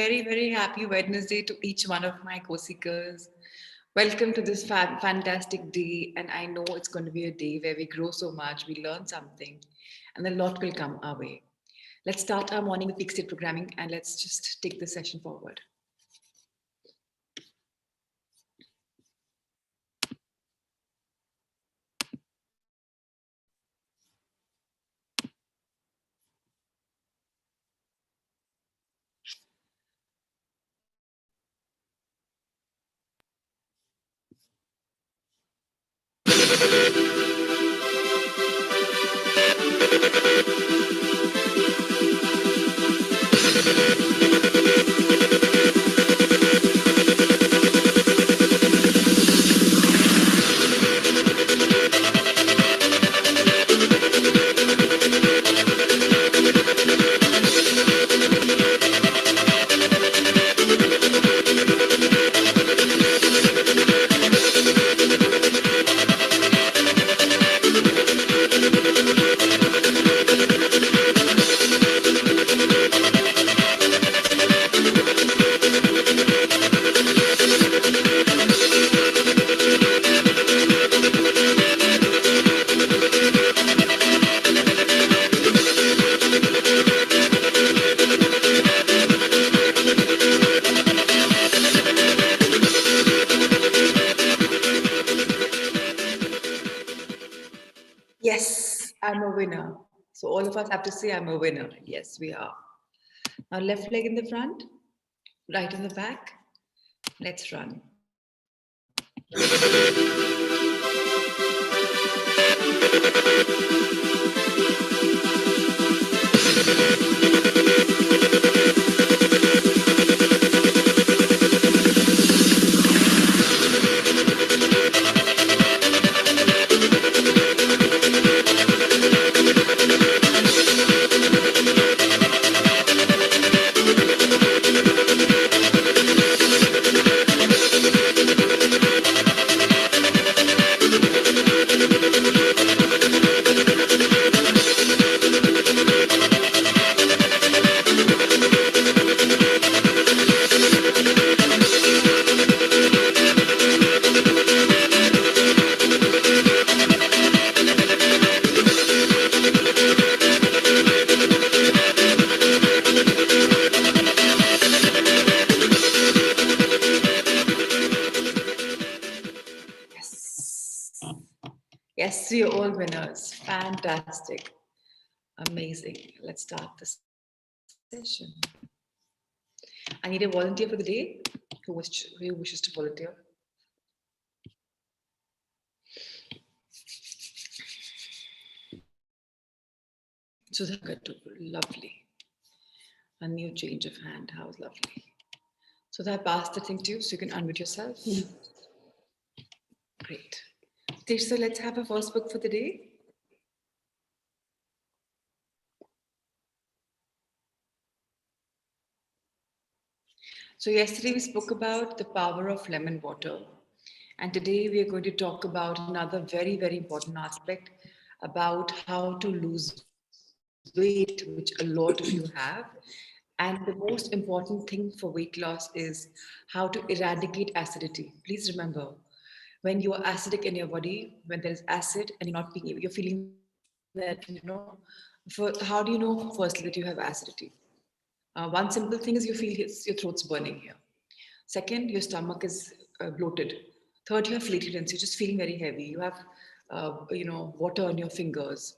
very, very happy Wednesday to each one of my co-seekers. Welcome to this fantastic day. And I know it's going to be a day where we grow so much, we learn something, and a lot will come our way. Let's start our morning with peak state programming and let's just take this session forward. Yes, I'm a winner. So all of us have to say I'm a winner. Yes, we are. Now left leg in the front, right in the back. Let's run. Yes, you're all winners. Fantastic. Amazing. Let's start the session. I need a volunteer for the day. Who wishes to volunteer? Sudhakar, lovely. A new change of hand. How lovely. So I passed the thing to you so you can unmute yourself. Great. So let's have a first book for the day. So yesterday we spoke about the power of lemon water. And today we are going to talk about another very, very important aspect about how to lose weight, which a lot of you have. And the most important thing for weight loss is how to eradicate acidity. Please remember, when you are acidic in your body, when there is acid and you're feeling that, how do you know firstly that you have acidity? One simple thing is you feel your throat's burning here. Second, your stomach is bloated. Third, you have flatulence. You're just feeling very heavy. You have, water on your fingers.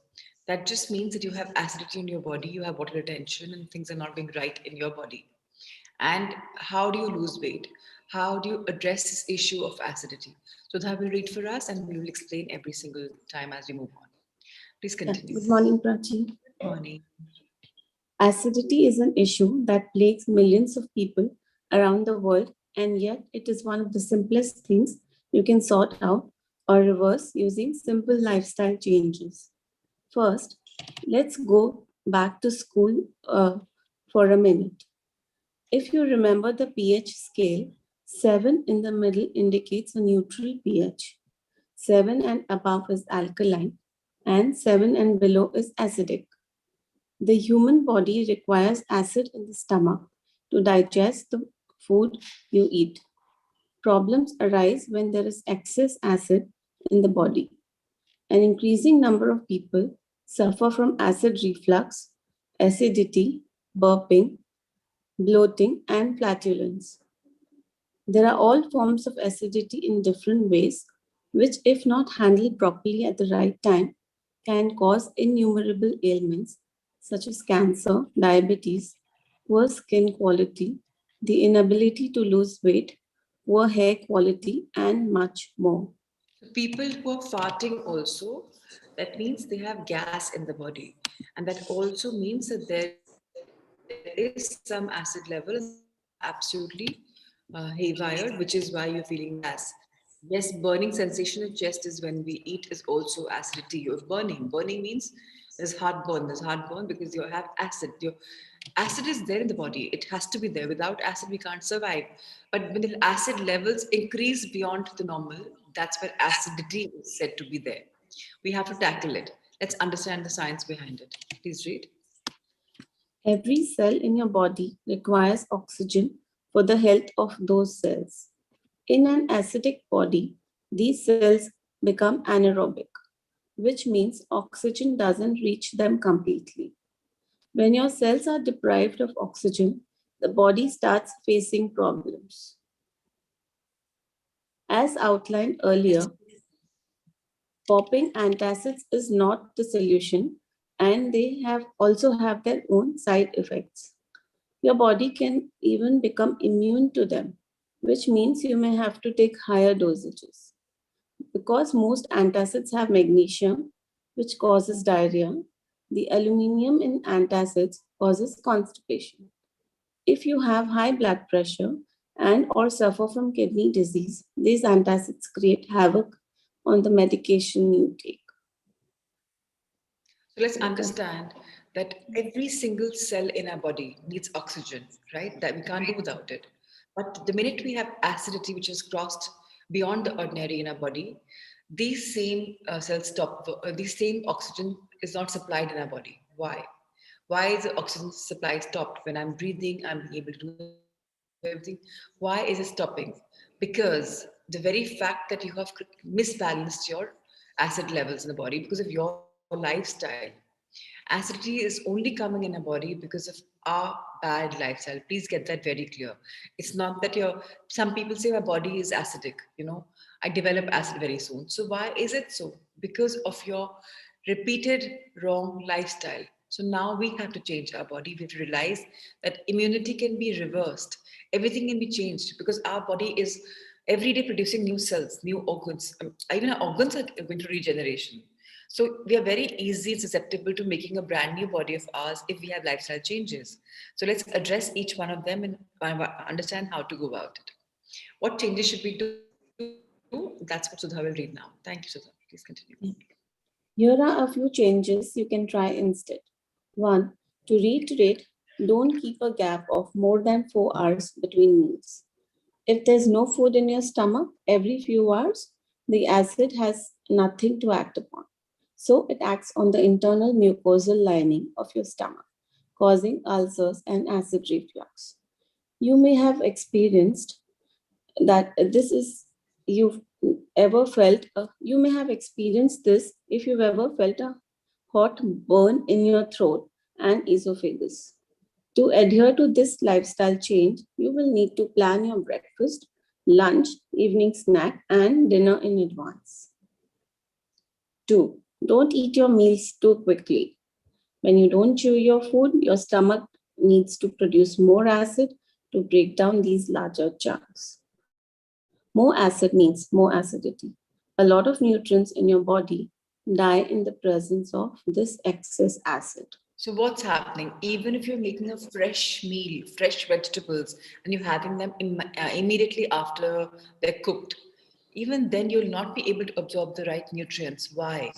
That just means that you have acidity in your body. You have water retention, and things are not being right in your body. And how do you lose weight? How do you address this issue of acidity? So that will read for us, and we will explain every single time as we move on. Please continue. Good morning, Prachi. Good morning. Acidity is an issue that plagues millions of people around the world, and yet it is one of the simplest things you can sort out or reverse using simple lifestyle changes. First, let's go back to school for a minute. If you remember the pH scale, 7 in the middle indicates a neutral pH. 7 and above is alkaline, and 7 and below is acidic. The human body requires acid in the stomach to digest the food you eat. Problems arise when there is excess acid in the body. An increasing number of people suffer from acid reflux, acidity, burping, bloating, and flatulence. There are all forms of acidity in different ways, which, if not handled properly at the right time, can cause innumerable ailments such as cancer, diabetes, poor skin quality, the inability to lose weight, poor hair quality, and much more. So people who are farting also, that means they have gas in the body. And that also means that there is some acid level and the body is absolutely haywire, which is why you're feeling gas. Yes, burning sensation in chest is when we eat is also acidity. You're burning. Burning means there's heartburn. There's heartburn because you have acid. Your acid is there in the body. It has to be there. Without acid, we can't survive. But when the acid levels increase beyond the normal, that's where acidity is said to be there. We have to tackle it. Let's understand the science behind it. Please read. Every cell in your body requires oxygen for the health of those cells. In an acidic body, these cells become anaerobic, which means oxygen doesn't reach them completely. When your cells are deprived of oxygen, the body starts facing problems. As outlined earlier, popping antacids is not the solution, and they have also have their own side effects. Your body can even become immune to them, which means you may have to take higher dosages. Because most antacids have magnesium, which causes diarrhea, the aluminium in antacids causes constipation. If you have high blood pressure and or suffer from kidney disease, these antacids create havoc on the medication you take. So let's understand that every single cell in our body needs oxygen, right? That we can't do without it. But the minute we have acidity, which has crossed beyond the ordinary in our body, these same cells stop. These same oxygen is not supplied in our body. Why? Why is the oxygen supply stopped? When I'm breathing, I'm being able to do everything. Why is it stopping? Because the very fact that you have misbalanced your acid levels in the body because of your lifestyle. Acidity is only coming in our body because of our bad lifestyle. Please get that very clear. It's not that your, some people say my body is acidic, I develop acid very soon. So why is it so? Because of your repeated wrong lifestyle. So now we have to change our body. We have to realize that immunity can be reversed. Everything can be changed because our body is every day producing new cells, new organs. Even our organs are going through regeneration. So we are very easy and susceptible to making a brand new body of ours if we have lifestyle changes. So let's address each one of them and understand how to go about it. What changes should we do? That's what Sudha will read now. Thank you, Sudha. Please continue. Here are a few changes you can try instead. 1. To reiterate, don't keep a gap of more than 4 hours between meals. If there's no food in your stomach every few hours, the acid has nothing to act upon. So it acts on the internal mucosal lining of your stomach, causing ulcers and acid reflux. You may have experienced that this is you've ever felt you may have experienced this if you've ever felt a hot burn in your throat and esophagus. To adhere to this lifestyle change, you will need to plan your breakfast, lunch, evening snack, and dinner in advance. 2. Don't eat your meals too quickly. When you don't chew your food, your stomach needs to produce more acid to break down these larger chunks. More acid means more acidity. A lot of nutrients in your body die in the presence of this excess acid. So what's happening? Even if you're making a fresh meal, fresh vegetables, and you're having them immediately after they're cooked, even then you'll not be able to absorb the right nutrients. Why?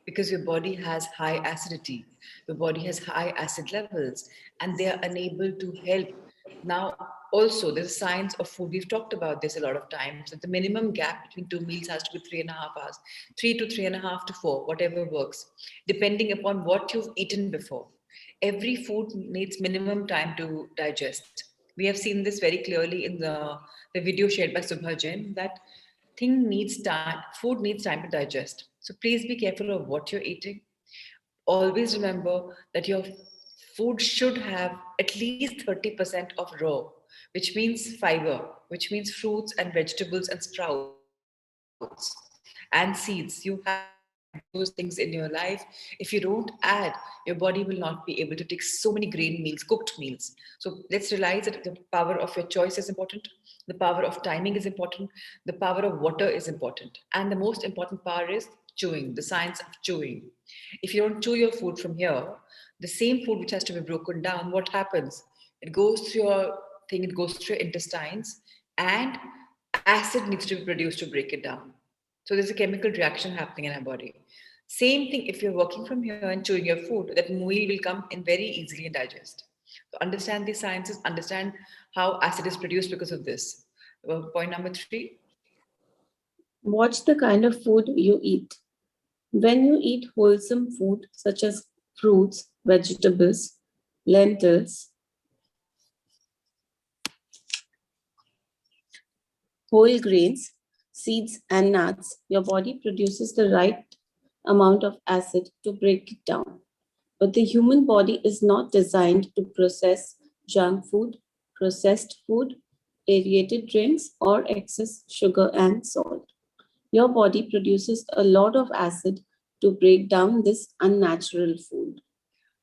Because your body has high acidity, your body has high acid levels, and they are unable to help. Now, also, there's a science of food. We've talked about this a lot of times that the minimum gap between two meals has to be 3.5 hours, 3 to 3.5 to 4, whatever works, depending upon what you've eaten before. Every food needs minimum time to digest. We have seen this very clearly in the video shared by Subha Jain that food needs time to digest. So please be careful of what you're eating. Always remember that your food should have at least 30% of raw, which means fiber, which means fruits and vegetables and sprouts and seeds. You have to add those things in your life. If you don't add, your body will not be able to take so many grain meals, cooked meals. So let's realize that the power of your choice is important, the power of timing is important, the power of water is important, and the most important power is chewing, the science of chewing. If you don't chew your food from here, the same food which has to be broken down, what happens? It goes through your thing, it goes through your intestines, and acid needs to be produced to break it down. So there's a chemical reaction happening in our body. Same thing if you're working from here and chewing your food, that meal will come in very easily and digest. So understand these sciences, understand how acid is produced because of this. Point number three. Watch the kind of food you eat. When you eat wholesome food such as fruits, vegetables, lentils, whole grains, seeds, and nuts, your body produces the right amount of acid to break it down. But the human body is not designed to process junk food, processed food, aerated drinks, or excess sugar and salt. Your body produces a lot of acid to break down this unnatural food.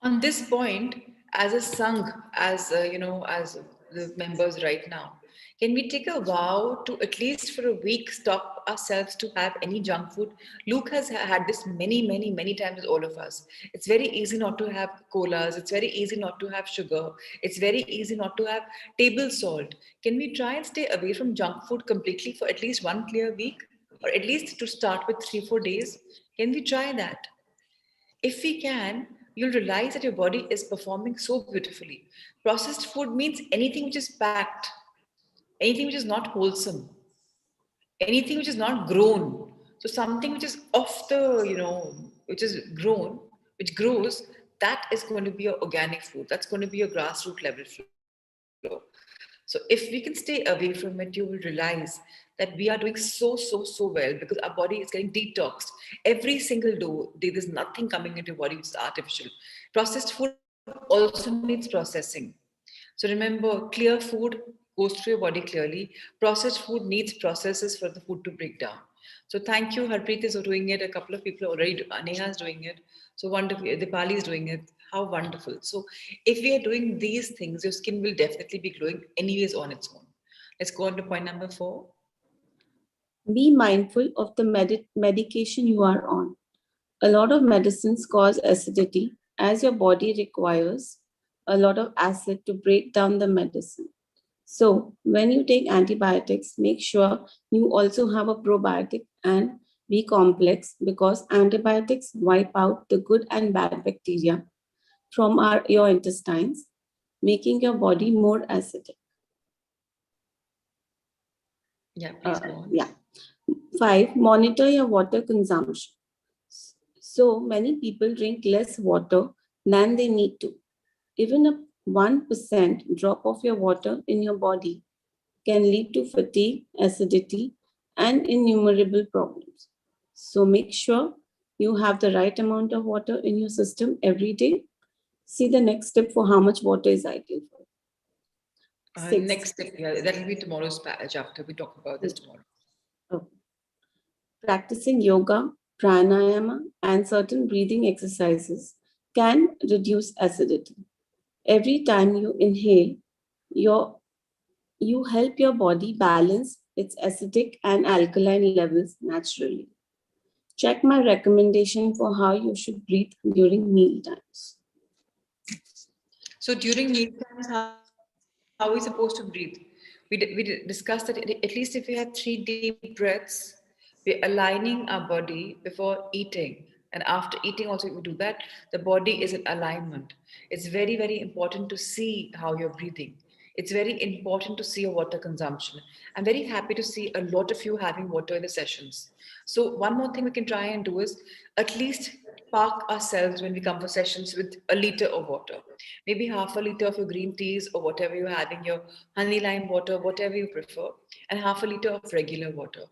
On this point, as a sangh, as the members right now, can we take a vow to at least for a week stop ourselves to have any junk food? Luke has had this many, many, many times with all of us. It's very easy not to have colas. It's very easy not to have sugar. It's very easy not to have table salt. Can we try and stay away from junk food completely for at least one clear week, or at least to start with 3, 4 days? Can we try that? If we can, you'll realize that your body is performing so beautifully. Processed food means anything which is packed, anything which is not wholesome, anything which is not grown. So something which is off the, which is grown, which grows, that is going to be your organic food. That's going to be your grassroots level flow. So if we can stay away from it, you will realize that we are doing so well because our body is getting detoxed every single day. There's nothing coming into your body which is artificial. Processed food also needs processing. So remember, clear food goes through your body clearly. Processed food needs processes for the food to break down. So thank you. Harpreet is doing it. A couple of people are already, Neha is doing it. So wonderful. Dipali is doing it. How wonderful. So if we are doing these things, your skin will definitely be glowing anyways on its own. Let's go on to point number 4. Be mindful of the medication you are on. A lot of medicines cause acidity as your body requires a lot of acid to break down the medicine. So, when you take antibiotics, make sure you also have a probiotic and B complex because antibiotics wipe out the good and bad bacteria from your intestines, making your body more acidic. Yeah, please go on. Yeah. 5. Monitor your water consumption. So many people drink less water than they need to. Even a 1% drop of your water in your body can lead to fatigue, acidity, and innumerable problems. So make sure you have the right amount of water in your system every day. See the next step for how much water is ideal for. Next 6. step, yeah, that'll be tomorrow's chapter. We talk about this tomorrow. Oh, practicing yoga, pranayama, and certain breathing exercises can reduce acidity. Every time you inhale, your you help your body balance its acidic and alkaline levels naturally. Check my recommendation for how you should breathe during meal times. So during meal times, how are we supposed to breathe? We discussed that at least if we have 3 deep breaths, we're aligning our body before eating. And after eating, also, if we do that, the body is in alignment. It's very, very important to see how you're breathing. It's very important to see your water consumption. I'm very happy to see a lot of you having water in the sessions. So, one more thing we can try and do is at least park ourselves when we come for sessions with a liter of water, maybe half a liter of your green teas or whatever you're having, your honey lime water, whatever you prefer, and half a liter of regular water.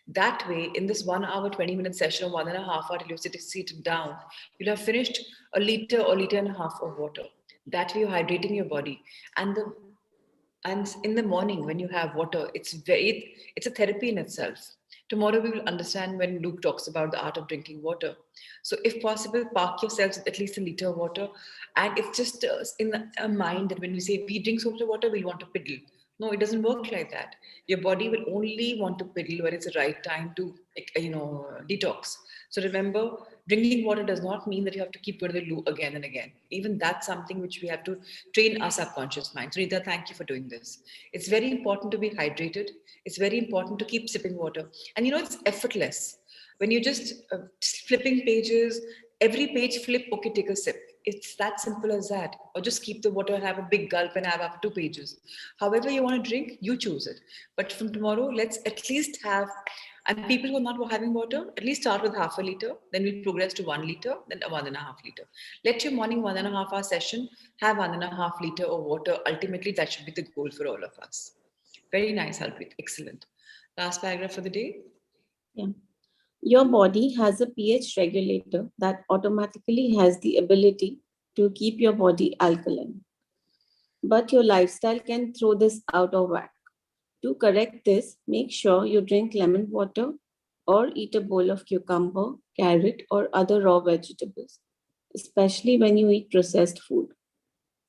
That way, in this 1 hour, 20-minute session or 1.5 hour till you're seated down, you'll have finished a liter or liter and a half of water. That way, you're hydrating your body. And in the morning when you have water, it's a therapy in itself. Tomorrow we will understand when Luke talks about the art of drinking water. So if possible, park yourselves with at least a liter of water. And it's just in a mind that when we say we drink so much water, we want to piddle. No, it doesn't work like that. Your body will only want to piddle when it's the right time to detox. So remember, drinking water does not mean that you have to keep going to the loo again and again. Even that's something which we have to train our subconscious mind. So Rita, thank you for doing this. It's very important to be hydrated. It's very important to keep sipping water. And it's effortless. When you're just flipping pages, every page flip, okay, take a sip. It's that simple as that. Or just keep the water and have a big gulp and have up 2 pages. However you want to drink, you choose it. But from tomorrow, let's at least have, and people who are not having water, at least start with half a liter, then we progress to 1 liter, then a 1.5 liter. Let your morning 1.5 hour session have 1.5 liter of water. Ultimately, that should be the goal for all of us. Very nice, Harpreet. Excellent. Last paragraph for the day. Yeah. Your body has a pH regulator that automatically has the ability to keep your body alkaline. But your lifestyle can throw this out of whack. To correct this, make sure you drink lemon water or eat a bowl of cucumber, carrot, or other raw vegetables, especially when you eat processed food.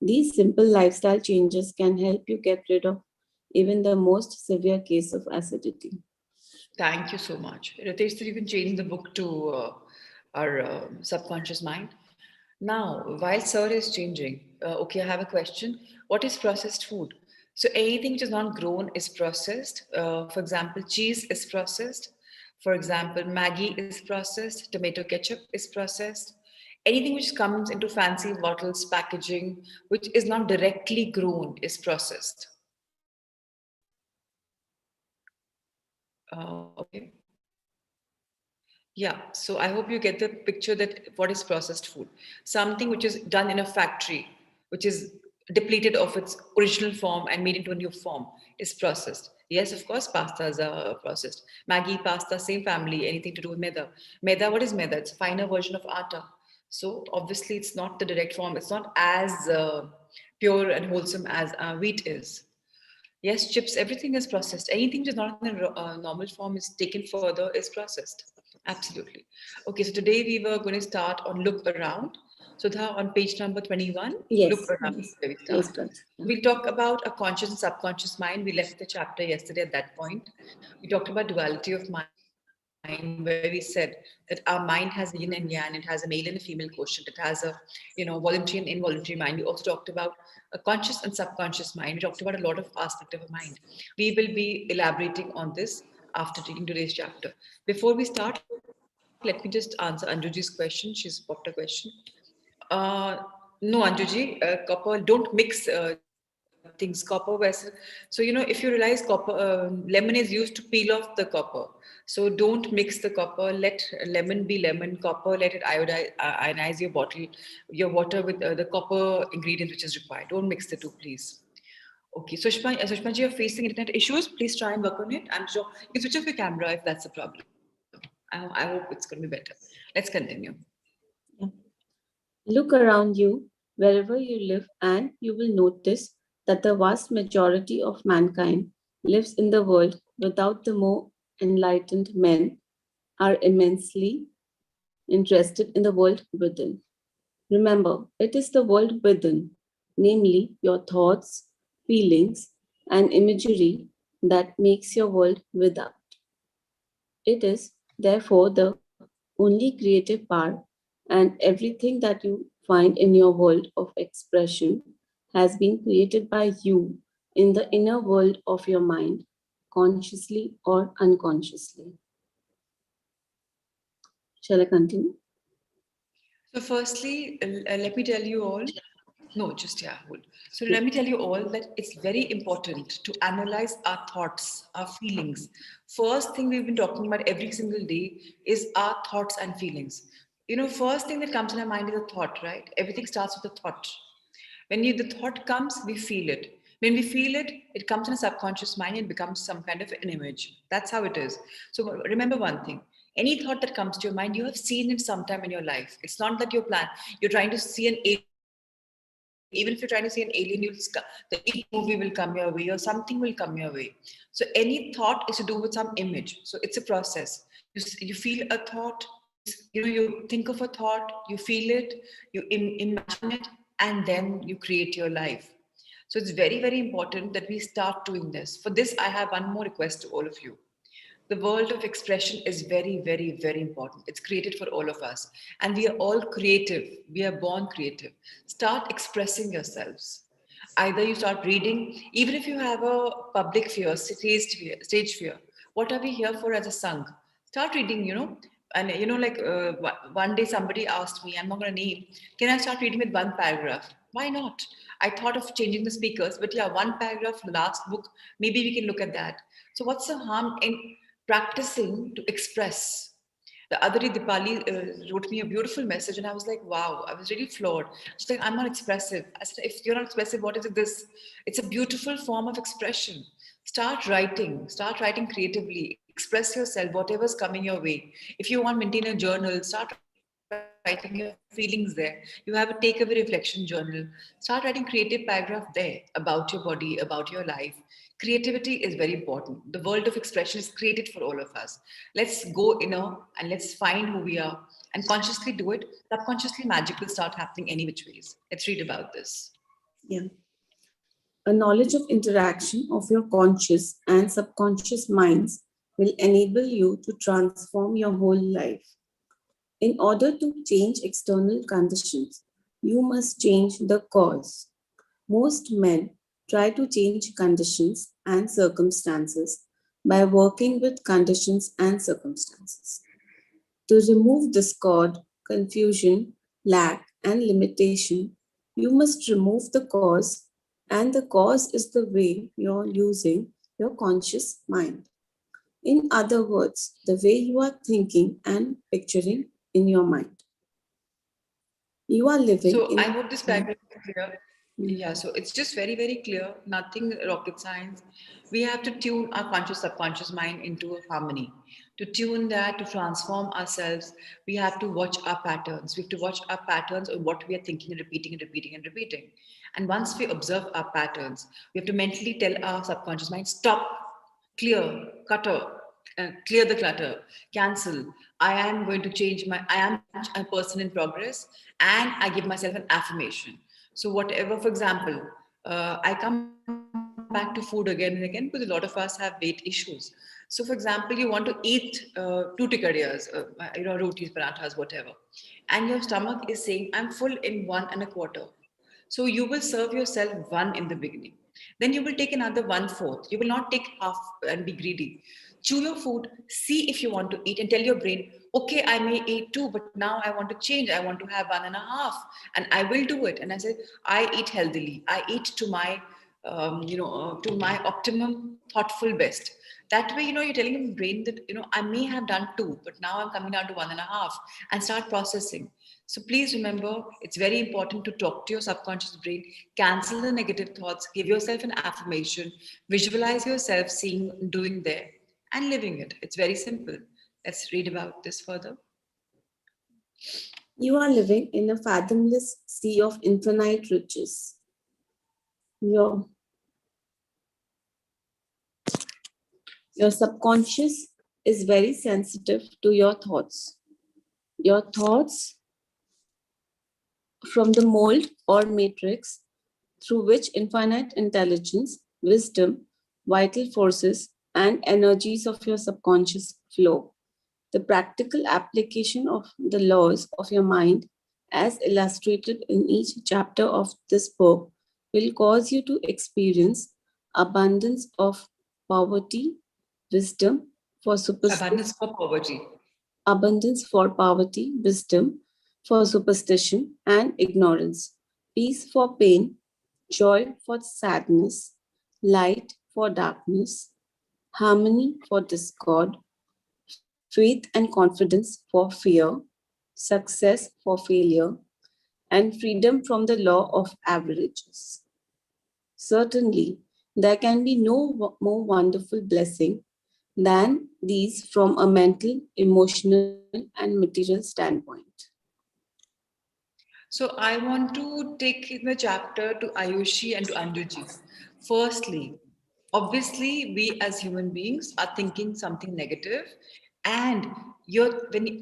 These simple lifestyle changes can help you get rid of even the most severe case of acidity. Thank you so much. Ritesh, so you can change the book to our subconscious mind. Now, while Sir is changing, okay, I have a question. What is processed food? So anything which is not grown is processed. For example, cheese is processed. For example, Maggi is processed. Tomato ketchup is processed. Anything which comes into fancy bottles, packaging, which is not directly grown, is processed. Okay. Yeah, so I hope you get the picture that what is processed food. Something which is done in a factory, which is depleted of its original form and made into a new form, is processed. Yes, of course, pastas are processed. Maggi, pasta, same family, anything to do with maida. Maida, what is maida? It's a finer version of atta. So obviously, it's not the direct form. It's not as pure and wholesome as wheat is. Yes, chips, everything is processed. Anything which is not in a normal form is taken further, is processed. Absolutely. Okay, so today we were going to start on look around. So on page number 21, look Yes, around, yes, where we yes, start. but yeah. We'll talk about a conscious and subconscious mind. We left the chapter yesterday at that point. We talked about duality of mind, where we said that our mind has yin and yang. It has a male and a female quotient. It has voluntary and involuntary mind. We also talked about a conscious and subconscious mind. We talked about a lot of aspect of a mind. We will be elaborating on this after taking today's chapter. Before we start, let me just answer Anjuji's question. She's popped a question. Uh, no, Anjuji, copper, don't mix things, copper vessel. So, if you realize lemon is used to peel off the copper. So, don't mix the copper. Let lemon be lemon, copper, let it ionize your water with the copper ingredients which is required. Don't mix the two, please. Okay, Sushma, ji, you're facing internet issues. Please try and work on it. I'm sure you can switch off your camera if that's the problem. I hope it's going to be better. Let's continue. Yeah. Look around you, wherever you live, and you will notice that the vast majority of mankind lives in the world without the more enlightened men are immensely interested in the world within. Remember, it is the world within, namely your thoughts, feelings, and imagery that makes your world without. It is, therefore, the only creative power, and everything that you find in your world of expression has been created by you in the inner world of your mind, consciously or unconsciously. Shall I continue? So, firstly, let me tell you all. No, just yeah, hold. So Yeah. let me tell you all that it's very important to analyze our thoughts, our feelings. First thing we've been talking about every single day is our thoughts and feelings. First thing that comes in our mind is a thought, right? Everything starts with a thought. The thought comes, we feel it. When we feel it, it comes in a subconscious mind and becomes some kind of an image. That's how it is. So remember one thing. Any thought that comes to your mind, you have seen it sometime in your life. It's not that you're trying to see an alien. Even if you're trying to see an alien, the It movie will come your way or something will come your way. So any thought is to do with some image. So it's a process. You feel a thought, you think of a thought, you feel it, imagine it, and then you create your life. So it's very, very important that we start doing this. For this, I have one more request to all of you. The world of expression is very, very, very important. It's created for all of us. And we are all creative. We are born creative. Start expressing yourselves. Either you start reading, even if you have a public fear, stage fear. What are we here for as a Sangh? Start reading. And one day somebody asked me, I'm not going to name, can I start reading with one paragraph? Why not? I thought of changing the speakers, but yeah, one paragraph, last book, maybe we can look at that. So, what's the harm in practicing to express? The other day, Dipali wrote me a beautiful message, and I was like, wow, I was really floored. She's like, I'm not expressive. I said, if you're not expressive, what is it this? It's a beautiful form of expression. Start writing creatively, express yourself, whatever's coming your way. If you want to maintain a journal, start writing your feelings there. You have a takeaway reflection journal. Start writing creative paragraph there about your body, about your life. Creativity is very important. The world of expression is created for all of us. Let's go inner and let's find who we are and consciously do it. Subconsciously, magic will start happening any which ways. Let's read about this. Yeah. A knowledge of interaction of your conscious and subconscious minds will enable you to transform your whole life. In order to change external conditions, you must change the cause. Most men try to change conditions and circumstances by working with conditions and circumstances. To remove discord, confusion, lack, and limitation, you must remove the cause, and the cause is the way you're using your conscious mind. In other words, the way you are thinking and picturing in your mind. You are living So in I a hope this paragraph is clear. Yeah, so it's just very, very clear, nothing rocket science. We have to tune our conscious, subconscious mind into a harmony. To tune that, to transform ourselves, we have to watch our patterns. We have to watch our patterns of what we are thinking and repeating and repeating and repeating. And once we observe our patterns, we have to mentally tell our subconscious mind, stop, clear, cutter, clear the clutter, cancel. I am going to change I am a person in progress, and I give myself an affirmation. So, whatever, for example, I come back to food again and again because a lot of us have weight issues. So, for example, you want to eat two tikadiyas, rotis, parathas, whatever, and your stomach is saying, I'm full in 1 1/4. So you will serve yourself one in the beginning. Then you will take another 1/4. You will not take half and be greedy. Chew your food, see if you want to eat, and tell your brain, okay, I may eat two, but now I want to change. I want to have 1 1/2, and I will do it. And I say, I eat healthily. I eat to my optimum, thoughtful best. That way, you're telling your brain that, I may have done two, but now I'm coming down to 1 1/2 and start processing. So please remember, it's very important to talk to your subconscious brain, cancel the negative thoughts, give yourself an affirmation, visualize yourself seeing, doing there, and living it. It's very simple. Let's read about this further. You are living in a fathomless sea of infinite riches. Your, your subconscious is very sensitive to your thoughts. Your thoughts from the mold or matrix through which infinite intelligence, wisdom, vital forces, and energies of your subconscious flow. The practical application of the laws of your mind, as illustrated in each chapter of this book, will cause you to experience abundance of poverty, wisdom for superstition, Abundance for poverty. abundance for poverty, wisdom for superstition and ignorance, peace for pain, joy for sadness, light for darkness, harmony for discord, faith and confidence for fear, success for failure, and freedom from the law of averages. Certainly, there can be no more wonderful blessing than these from a mental, emotional, and material standpoint. So I want to take the chapter to Ayushi and to Anjuji. Firstly, obviously we as human beings are thinking something negative, and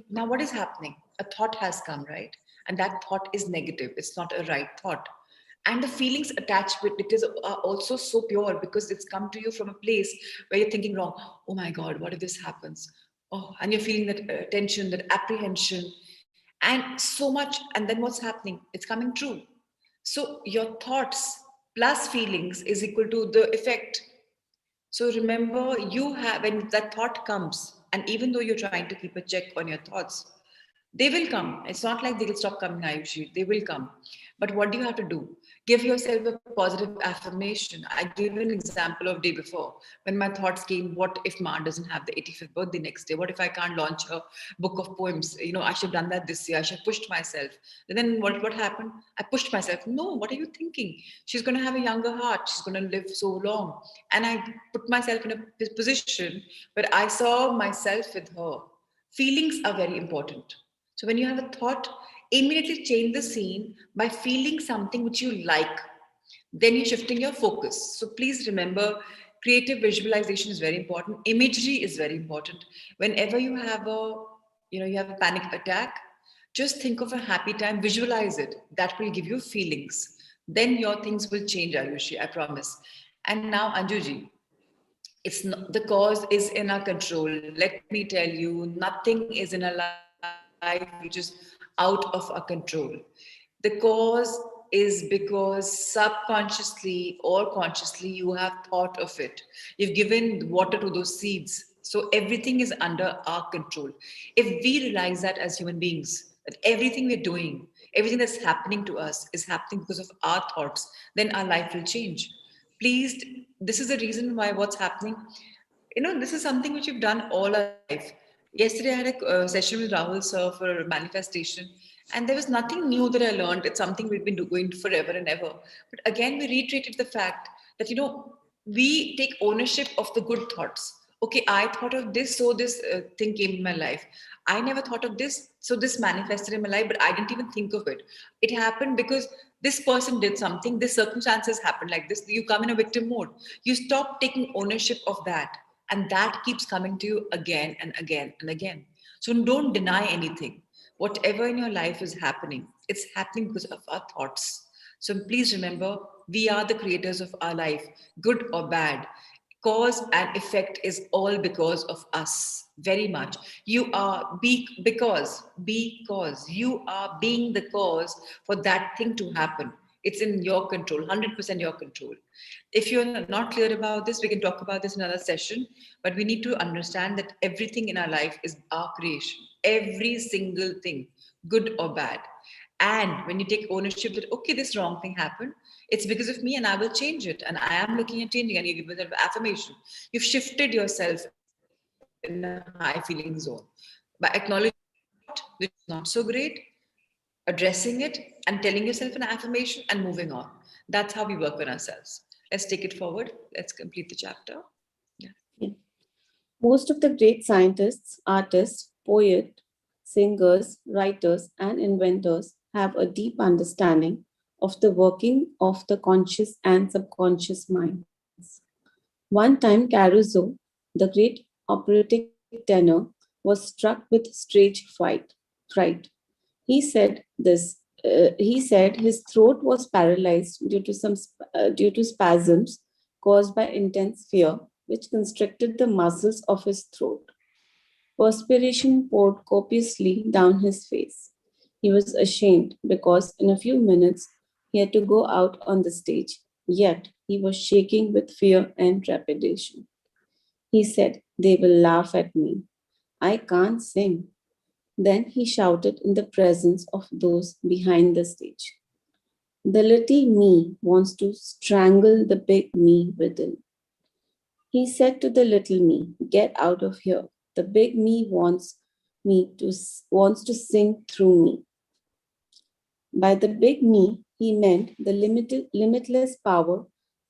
now what is happening? A thought has come, right? And that thought is negative. It's not a right thought. And the feelings attached with it is are also so pure because it's come to you from a place where you're thinking wrong. Oh my God, what if this happens? Oh, and you're feeling that tension, that apprehension, and so much. And then what's happening? It's coming true. So your thoughts plus feelings is equal to the effect. So remember, you have, when that thought comes, and even though you're trying to keep a check on your thoughts, they will come. It's not like they'll stop coming, Ayushi. They will come. But what do you have to do? Give yourself a positive affirmation. I gave an example of day before when my thoughts came, what if Ma doesn't have the 85th birthday next day? What if I can't launch a book of poems? I should have done that this year. I should have pushed myself. And then what happened? I pushed myself. No, what are you thinking? She's going to have a younger heart. She's going to live so long. And I put myself in a position where I saw myself with her. Feelings are very important. So when you have a thought, immediately change the scene by feeling something which you like. Then you're shifting your focus. So please remember, creative visualization is very important. Imagery is very important. Whenever you have a panic attack, just think of a happy time, visualize it. That will give you feelings. Then your things will change, Ayushi, I promise. And now, Anjuji, it's not, the cause is in our control. Let me tell you, nothing is in our life which is out of our control. The cause is because subconsciously or consciously you have thought of it. You've given water to those seeds. So everything is under our control. If we realize that as human beings, that everything we're doing, everything that's happening to us is happening because of our thoughts, then our life will change. Please, this is the reason why what's happening. This is something which we've done all our life. Yesterday, I had a session with Rahul sir for manifestation, and there was nothing new that I learned. It's something we've been doing forever and ever. But again, we reiterated the fact that, we take ownership of the good thoughts. Okay, I thought of this, so this thing came in my life. I never thought of this, so this manifested in my life, but I didn't even think of it. It happened because this person did something, this circumstances happened like this. You come in a victim mode. You stop taking ownership of that, and that keeps coming to you again and again and again. So don't deny anything. Whatever in your life is happening, it's happening because of our thoughts. So please remember, we are the creators of our life, good or bad. Cause and effect is all because of us. Very much. You are because you are being the cause for that thing to happen. It's in your control, 100% your control. If you're not clear about this, we can talk about this in another session. But we need to understand that everything in our life is our creation. Every single thing, good or bad. And when you take ownership that, okay, this wrong thing happened, it's because of me and I will change it. And I am looking at changing, and you give yourself affirmation. You've shifted yourself in a high feeling zone by acknowledging the thought, which is not so great, addressing it, and telling yourself an affirmation and moving on. That's how we work on ourselves. Let's take it forward. Let's complete the chapter. Yeah. Yeah. Most of the great scientists, artists, poets, singers, writers, and inventors have a deep understanding of the working of the conscious and subconscious minds. One time, Caruso, the great operatic tenor, was struck with strange fright. He said his throat was paralyzed due to spasms caused by intense fear, which constricted the muscles of his throat. Perspiration poured copiously down his face. He was ashamed because in a few minutes he had to go out on the stage, yet he was shaking with fear and trepidation. He said, "They will laugh at me. I can't sing." Then he shouted in the presence of those behind the stage. "The little me wants to strangle the big me within." He said to the little me, "Get out of here. The big me wants wants to sing through me. By the big me, he meant the limitless power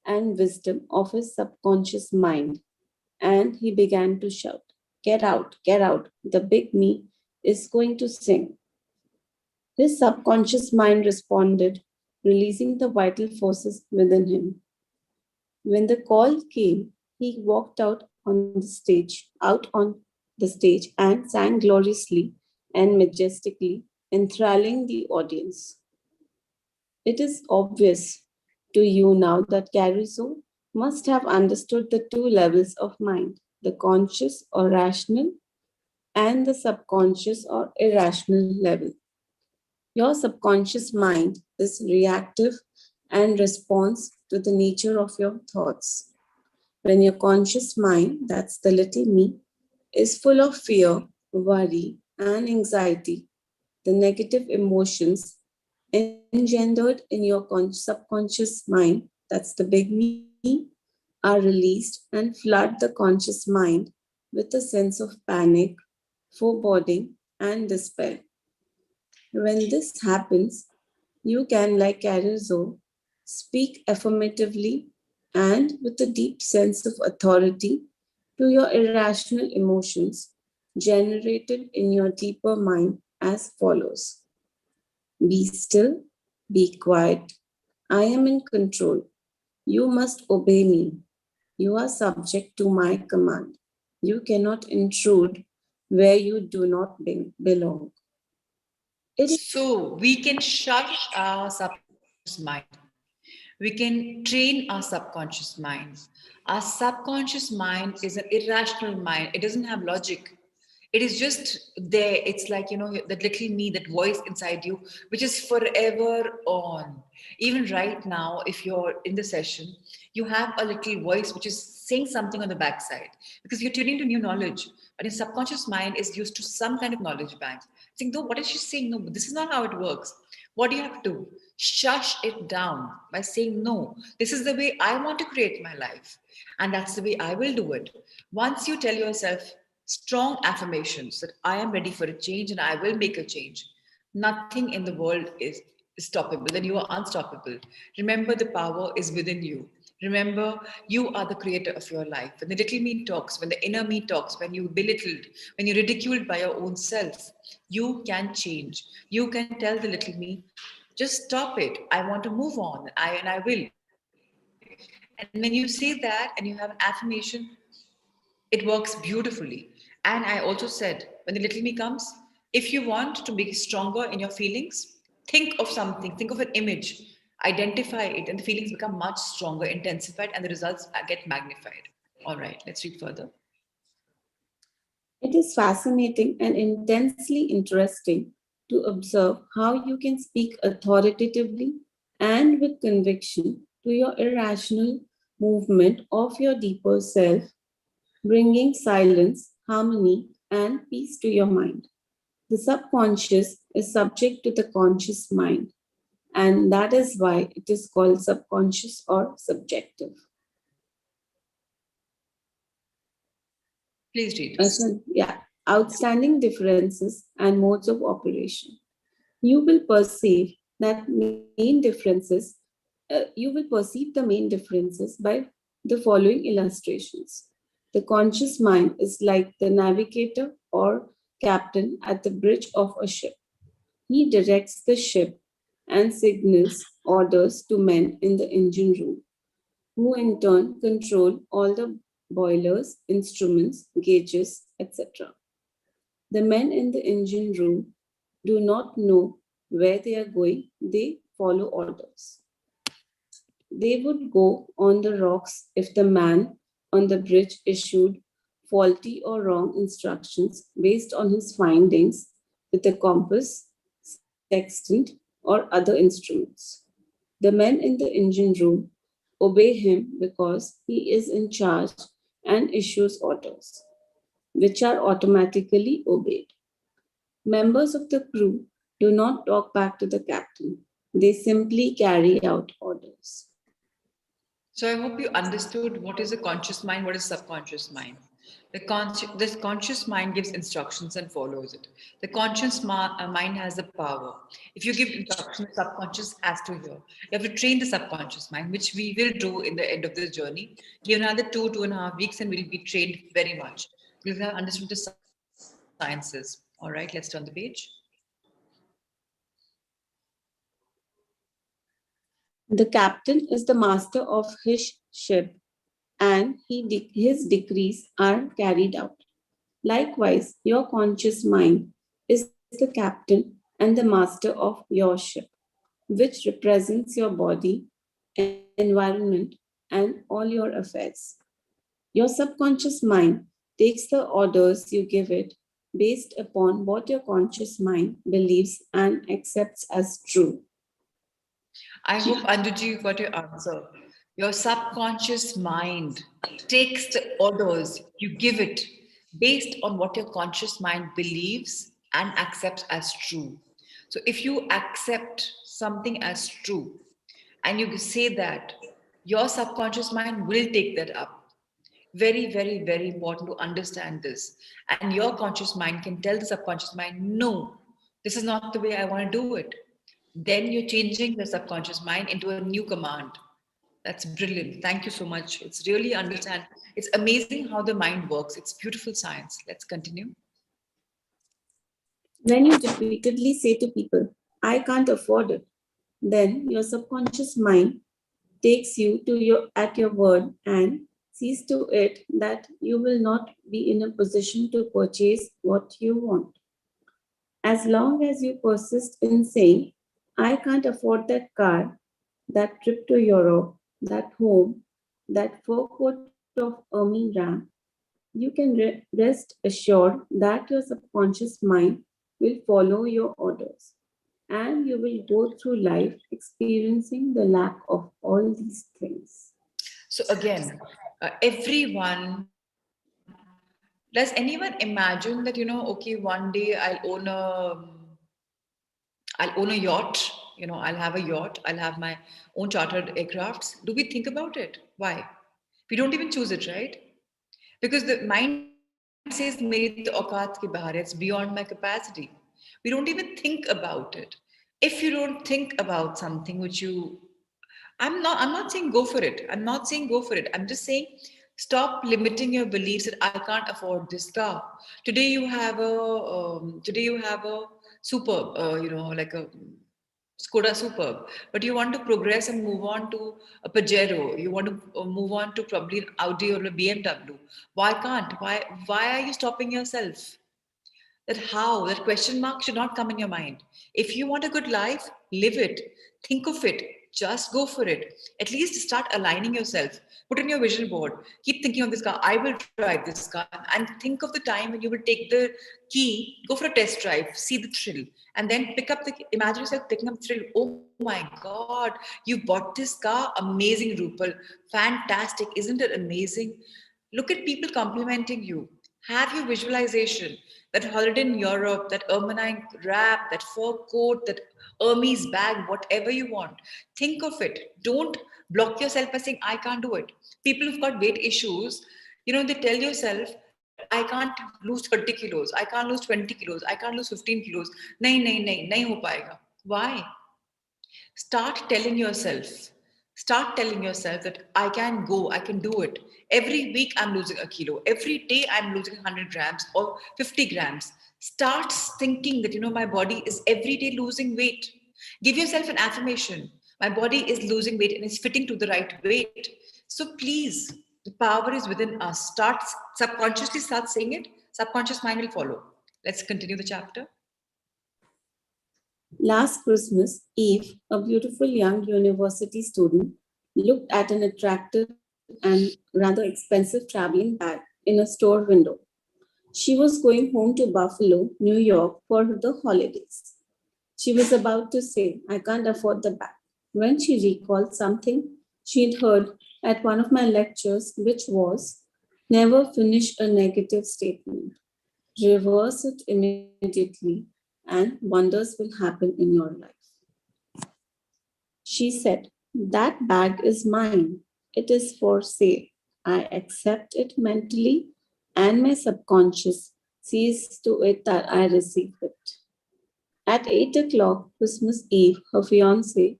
and wisdom of his subconscious mind. And he began to shout, "Get out, get out. The big me is going to sing." His subconscious mind responded, releasing the vital forces within him. When the call came, he walked out on the stage and sang gloriously and majestically, enthralling the audience. It is obvious to you now that Caruso must have understood the two levels of mind, the conscious or rational and the subconscious or irrational level. Your subconscious mind is reactive and responds to the nature of your thoughts. When your conscious mind, that's the little me, is full of fear, worry, and anxiety, the negative emotions engendered in your subconscious mind, that's the big me, are released and flood the conscious mind with a sense of panic, foreboding, and despair. When this happens, you can, like Caruso, speak affirmatively and with a deep sense of authority to your irrational emotions generated in your deeper mind as follows: Be still, be quiet. I am in control. You must obey me. You are subject to my command. You cannot intrude where you do not belong. It is So we can shush our subconscious mind. We can train our subconscious mind. Our subconscious mind is an irrational mind. It doesn't have logic. It is just there. It's like, that little me, that voice inside you, which is forever on. Even right now, if you're in the session, you have a little voice which is saying something on the backside because you're tuning to new knowledge. But your subconscious mind is used to some kind of knowledge bank. Saying, no, what is she saying? No, this is not how it works. What do you have to do? Shush it down by saying, no, this is the way I want to create my life. And that's the way I will do it. Once you tell yourself strong affirmations that I am ready for a change and I will make a change, nothing in the world is stoppable. Then you are unstoppable. Remember, the power is within you. Remember, you are the creator of your life. When the little me talks, when the inner me talks, when you're belittled, when you're ridiculed by your own self, you can change. You can tell the little me, just stop it. I want to move on. And I will. And when you say that and you have an affirmation, it works beautifully. And I also said, when the little me comes, if you want to be stronger in your feelings, think of something, think of an image, identify it, and the feelings become much stronger, intensified, and the results get magnified. All right, let's read further. It is fascinating and intensely interesting to observe how you can speak authoritatively and with conviction to your irrational movement of your deeper self, bringing silence, harmony, and peace to your mind. The subconscious is subject to the conscious mind, and that is why it is called subconscious or subjective. Please read. Yeah, outstanding differences and modes of operation. You will perceive that main differences. You will perceive the main differences by the following illustrations. The conscious mind is like the navigator or captain at the bridge of a ship. He directs the ship and signals orders to men in the engine room, who in turn control all the boilers, instruments, gauges, etc. The men in the engine room do not know where they are going, they follow orders. They would go on the rocks if the man on the bridge issued faulty or wrong instructions based on his findings with a compass, sextant, or other instruments. The men in the engine room obey him because he is in charge and issues orders, which are automatically obeyed. Members of the crew do not talk back to the captain. They simply carry out orders. So I hope you understood what is a conscious mind, what is subconscious mind. This conscious mind gives instructions and follows it. The mind has the power. If you give instructions, the subconscious has to hear. You have to train the subconscious mind, which we will do in the end of this journey. Give another 2.5 weeks, and we'll be trained very much. We'll have understood the sciences. All right, let's turn the page. The captain is the master of his ship, and his decrees are carried out. Likewise, your conscious mind is the captain and the master of your ship, which represents your body, environment, and all your affairs. Your subconscious mind takes the orders you give it based upon what your conscious mind believes and accepts as true. I hope Anjuji you got your answer. Your subconscious mind takes the orders you give it based on what your conscious mind believes and accepts as true. So if you accept something as true and you say that, your subconscious mind will take that up. Very, very, very important to understand this. And your conscious mind can tell the subconscious mind, no, this is not the way I want to do it. Then you're changing the subconscious mind into a new command. That's brilliant. Thank you so much. It's really understand. It's amazing how the mind works. It's beautiful science. Let's continue. When you repeatedly say to people, I can't afford it, then your subconscious mind takes you to your at your word and sees to it that you will not be in a position to purchase what you want. As long as you persist in saying, I can't afford that car, that trip to Europe, that home, that fur coat of Ermine Ram, you can rest assured that your subconscious mind will follow your orders and you will go through life experiencing the lack of all these things. So again, everyone, does anyone imagine that, okay, one day I'll own a yacht, I'll have a yacht, I'll have my own chartered aircrafts. Do we think about it? Why? We don't even choose it, right? Because the mind says, Meri to auqat ke bahar, it's beyond my capacity. We don't even think about it. If you don't think about something which I'm not saying go for it. I'm not saying go for it. I'm just saying stop limiting your beliefs that I can't afford this car. Today you have a superb, like a Skoda Superb, but you want to progress and move on to a Pajero. You want to move on to probably an Audi or a BMW. Why can't? Why are you stopping yourself? That question mark should not come in your mind. If you want a good life, live it, think of it, just go for it. At least start aligning yourself, put in your vision board, keep thinking of this car. I will drive this car, and think of the time when you will take the key, go for a test drive, see the thrill, and then pick up the imagine yourself picking up the thrill. Oh my god, you bought this car, amazing, Rupal, fantastic, isn't it amazing? Look at people complimenting you. Have your visualization, that holiday in Europe, that ermine wrap, that fur coat, that Hermes bag, whatever you want. Think of it. Don't block yourself by saying, I can't do it. People who've got weight issues, they tell yourself that I can't lose 30 kilos, I can't lose 20 kilos, I can't lose 15 kilos. Nahi, nahi, nahi, nahi ho paega. Why? Start telling yourself that I can go, I can do it. Every week I'm losing a kilo, every day I'm losing 100 grams or 50 grams. Start thinking that my body is every day losing weight. Give yourself an affirmation, my body is losing weight and is fitting to the right weight. So please, the power is within us. Start subconsciously saying it, subconscious mind will follow. Let's continue the chapter. Last Christmas Eve, a beautiful young university student looked at an attractive and rather expensive traveling bag in a store window. She was going home to Buffalo, New York for the holidays. She was about to say, I can't afford the bag, when she recalled something she'd heard at one of my lectures, which was never finish a negative statement. Reverse it immediately, and wonders will happen in your life. She said, that bag is mine. It is for sale. I accept it mentally and my subconscious sees to it that I receive it. At 8 o'clock Christmas Eve, her fiance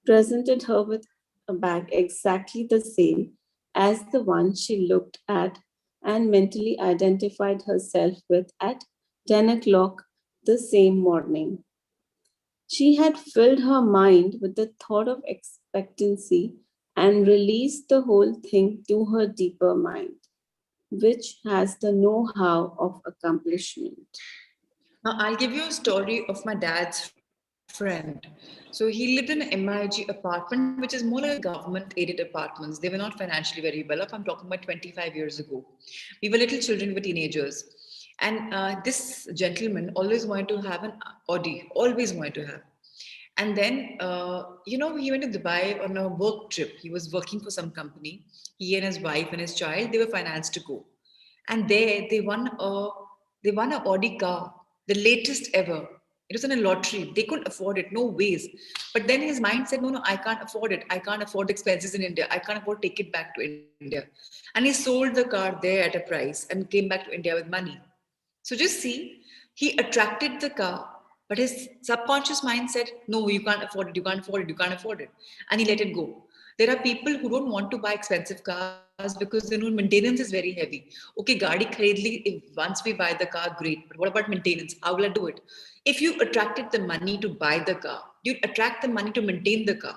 presented her with a bag exactly the same as the one she looked at and mentally identified herself with at 10 o'clock the same morning. She had filled her mind with the thought of expectancy and released the whole thing to her deeper mind, which has the know how of accomplishment. Now, I'll give you a story of my dad's friend. So he lived in an MIG apartment, which is more like a government aided apartments. They were not financially very well off. I'm talking about 25 years ago. We were little children, we were teenagers. And this gentleman always wanted to have an Audi, always wanted to have. And then, he went to Dubai on a work trip. He was working for some company. He and his wife and his child, they were financed to go. And there, they won a Audi car, the latest ever. It was in a lottery. They couldn't afford it, no ways. But then his mind said, no, I can't afford it. I can't afford expenses in India. I can't afford to take it back to India. And he sold the car there at a price and came back to India with money. So just see, he attracted the car, but his subconscious mind said, no, you can't afford it, you can't afford it, you can't afford it. And he let it go. There are people who don't want to buy expensive cars because they know maintenance is very heavy. Okay, gaadi kharid li, if once we buy the car, great. But what about maintenance? How will I do it? If you attracted the money to buy the car, you attract the money to maintain the car.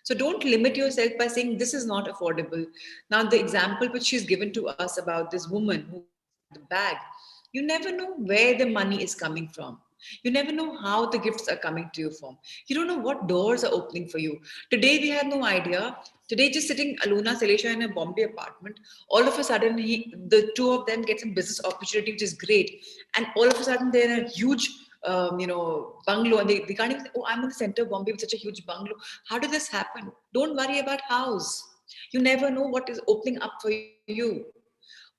So don't limit yourself by saying this is not affordable. Now, the example which she's given to us about this woman who had the bag, you never know where the money is coming from. You never know how the gifts are coming to you from. You don't know what doors are opening for you. Today we have no idea. Today, just sitting Aluna Salesha in a Bombay apartment, all of a sudden the two of them get some business opportunity, which is great. And all of a sudden they're in a huge bungalow, and they can't even say, oh, I'm in the center of Bombay with such a huge bungalow. How did this happen? Don't worry about house. You never know what is opening up for you.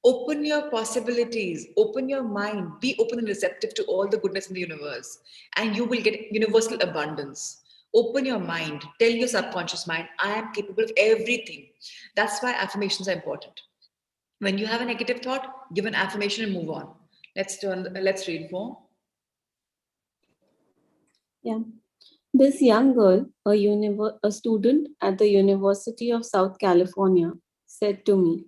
Open your possibilities, open your mind, be open and receptive to all the goodness in the universe, and you will get universal abundance. Open your mind, tell your subconscious mind, I am capable of everything. That's why affirmations are important. When you have a negative thought, give an affirmation and move on. Let's read more. Yeah. This young girl, a student at the University of South California, said to me,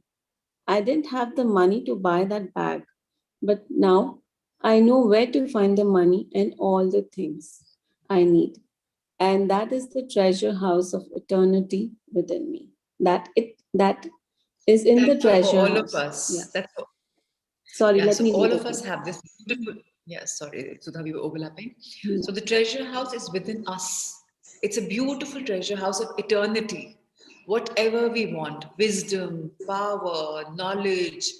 I didn't have the money to buy that bag, but now I know where to find the money and all the things I need. And that is the treasure house of eternity within me. That is in the That's for treasure all of house. us. Yeah. That's for, Sorry, yeah, let so me all read of us again. have this beautiful, yes, sorry, Sudha, we were overlapping. Yeah. So the treasure house is within us. It's a beautiful treasure house of eternity. Whatever we want, wisdom, power, knowledge,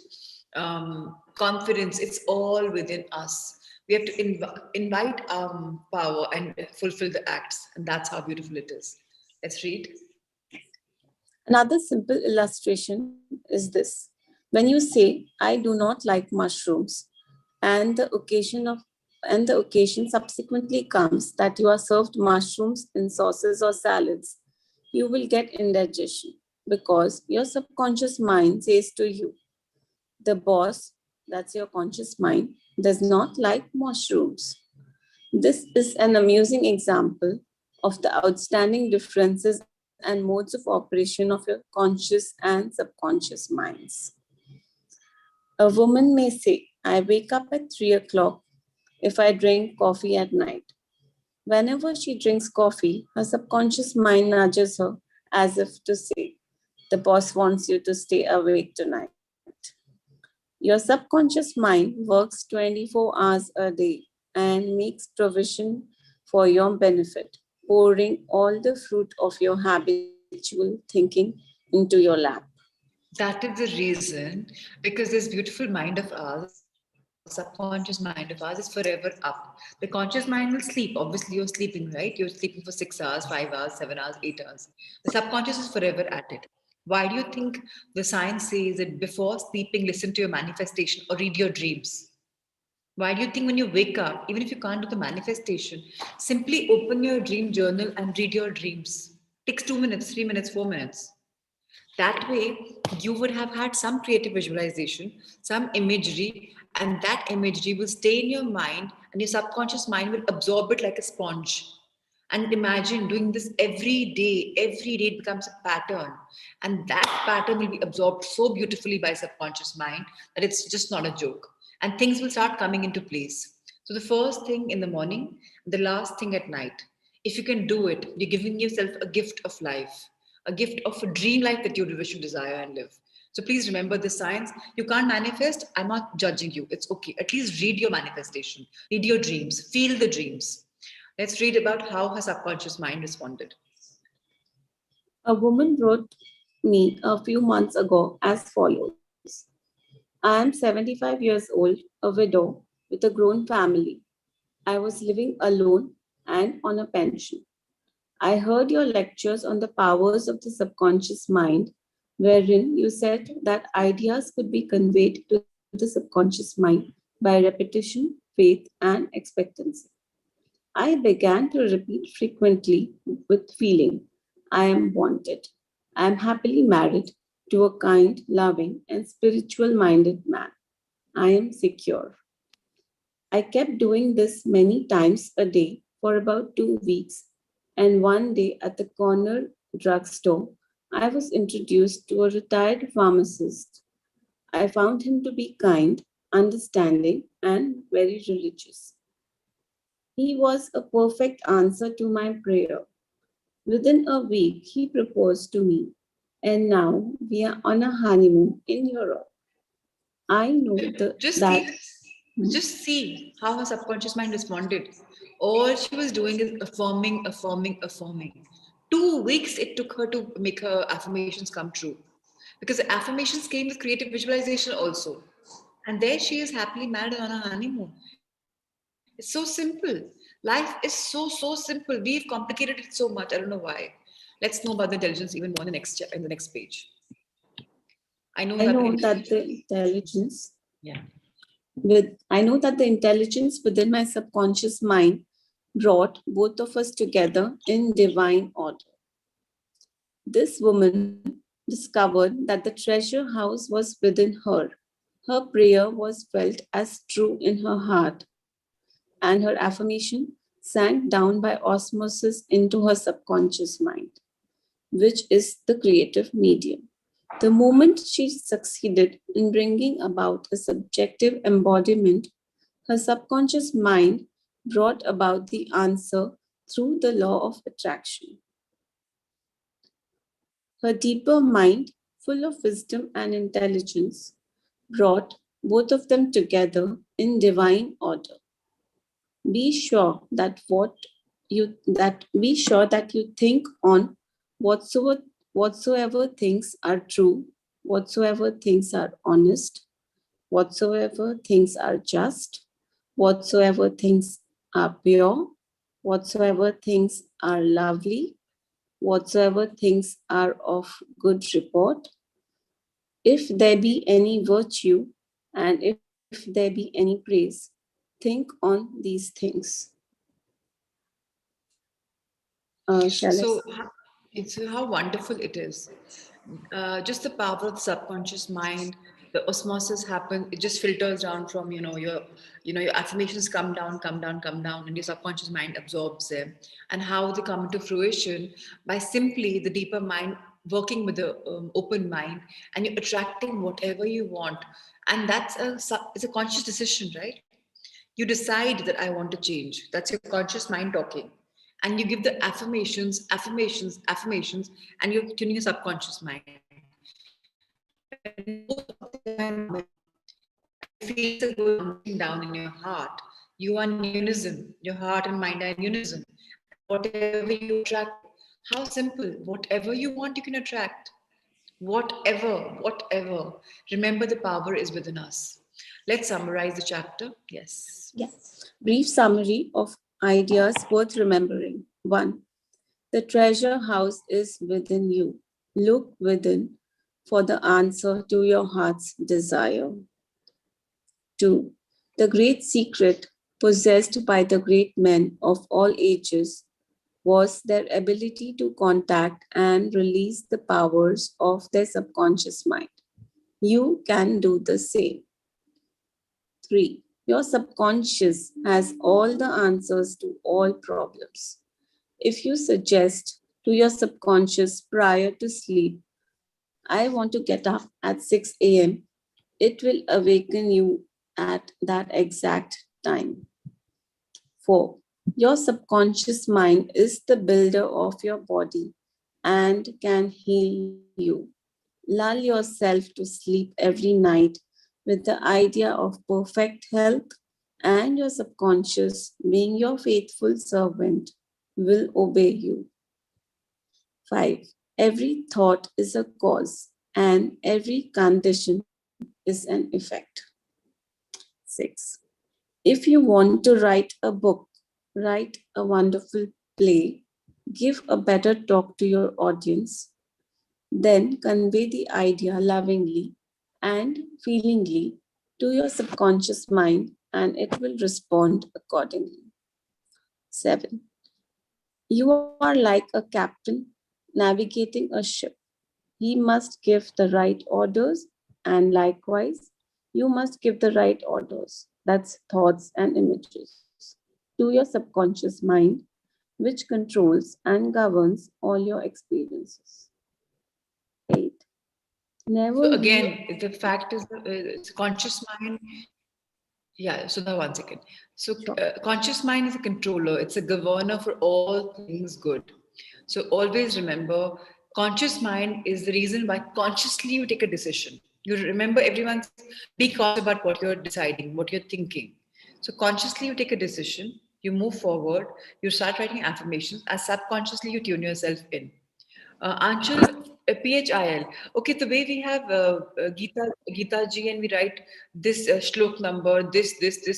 confidence, it's all within us. We have to invite power and fulfill the acts, and that's how beautiful it is. Let's read. Another simple illustration is this. When you say, I do not like mushrooms, and the occasion subsequently comes that you are served mushrooms in sauces or salads, you will get indigestion because your subconscious mind says to you, the boss, that's your conscious mind, does not like mushrooms. This is an amusing example of the outstanding differences and modes of operation of your conscious and subconscious minds. A woman may say, I wake up at 3 o'clock if I drink coffee at night. Whenever she drinks coffee, her subconscious mind nudges her as if to say, the boss wants you to stay awake tonight. Your subconscious mind works 24 hours a day and makes provision for your benefit, pouring all the fruit of your habitual thinking into your lap. That is the reason, because this beautiful mind of ours, the subconscious mind of ours, is forever up. The conscious mind will sleep. Obviously, you're sleeping, right? You're sleeping for 6 hours, 5 hours, 7 hours, 8 hours. The subconscious is forever at it. Why do you think the science says that before sleeping, listen to your manifestation or read your dreams? Why do you think when you wake up, even if you can't do the manifestation, simply open your dream journal and read your dreams? Takes 2 minutes, 3 minutes, 4 minutes. That way, you would have had some creative visualization, some imagery, and that imagery will stay in your mind, and your subconscious mind will absorb it like a sponge. And imagine doing this every day it becomes a pattern. And that pattern will be absorbed so beautifully by subconscious mind that it's just not a joke. And things will start coming into place. So the first thing in the morning, the last thing at night. If you can do it, you're giving yourself a gift of life, a gift of a dream life that you wish to desire and live. So please remember this science. You can't manifest. I'm not judging you. It's okay. At least read your manifestation, read your dreams, feel the dreams. Let's read about how her subconscious mind responded. A woman wrote me a few months ago as follows: I am 75 years old, a widow with a grown family. I was living alone and on a pension. I heard your lectures on the powers of the subconscious mind, wherein you said that ideas could be conveyed to the subconscious mind by repetition, faith, and expectancy. I began to repeat frequently with feeling, I am wanted. I am happily married to a kind, loving, and spiritual minded man. I am secure. I kept doing this many times a day for about 2 weeks, and one day at the corner drugstore, I was introduced to a retired pharmacist. I found him to be kind, understanding, and very religious. He was a perfect answer to my prayer. Within a week, he proposed to me, and now we are on a honeymoon in Europe. I know Just that. see, just see how her subconscious mind responded. All she was doing is affirming, affirming, affirming. 2 weeks it took her to make her affirmations come true. Because the affirmations came with creative visualization also. And there she is happily married on a honeymoon. It's so simple. Life is so simple. We've complicated it so much. I don't know why. Let's know about the intelligence even more in the next page. I know I that the know that intelligence. the intelligence Yeah. I know that the intelligence within my subconscious mind brought both of us together in divine order. This woman discovered that the treasure house was within her. Her prayer was felt as true in her heart, and her affirmation sank down by osmosis into her subconscious mind, which is the creative medium. The moment she succeeded in bringing about a subjective embodiment, her subconscious mind brought about the answer through the law of attraction. Her deeper mind, full of wisdom and intelligence, brought both of them together in divine order. Be sure that you think on whatsoever things are true, whatsoever things are honest, whatsoever things are just, whatsoever things are pure, whatsoever things are lovely, whatsoever things are of good report, if there be any virtue, and if there be any praise, think on these things. Shall I? So, it's how wonderful it is. Just the power of the subconscious mind, the osmosis happens. It just filters down from your affirmations come down, come down, come down, and your subconscious mind absorbs them. And how they come into fruition by simply the deeper mind working with the open mind, and you're attracting whatever you want. And it's a conscious decision, right? You decide that I want to change. That's your conscious mind talking. And you give the affirmations, affirmations, affirmations, and you're tuning your subconscious mind. When both of them and you feel the good rushing down in your heart, you are in unison. Your heart and mind are in unison. And whatever you attract, how simple, whatever you want, you can attract. Whatever. Remember, the power is within us. Let's summarize the chapter. Yes. Yeah. Brief summary of ideas worth remembering. 1. The treasure house is within you. Look within for the answer to your heart's desire. 2. The great secret possessed by the great men of all ages was their ability to contact and release the powers of their subconscious mind. You can do the same. 3. Your subconscious has all the answers to all problems. If you suggest to your subconscious prior to sleep, I want to get up at 6 a.m., it will awaken you at that exact time. 4. Your subconscious mind is the builder of your body and can heal you. Lull yourself to sleep every night with the idea of perfect health, and your subconscious, being your faithful servant, will obey you. 5. Every thought is a cause, and every condition is an effect. 6. If you want to write a book, write a wonderful play, give a better talk to your audience, then convey the idea lovingly and feelingly to your subconscious mind, and it will respond accordingly. 7. You are like a captain navigating a ship. He must give the right orders, and likewise, you must give the right orders, that's thoughts and images, to your subconscious mind, which controls and governs all your experiences. 8. Never So use. again, the fact is, it's conscious mind. Yeah, so now 1 second. So, Sure. conscious mind is a controller, it's a governor for all things good. So, always remember, conscious mind is the reason why consciously you take a decision. You remember, everyone says, be conscious about what you're deciding, what you're thinking. So, consciously you take a decision, you move forward, you start writing affirmations, and subconsciously you tune yourself in. Anshul, PHIL. Okay, the way we have Gita ji, and we write this shlok number, this.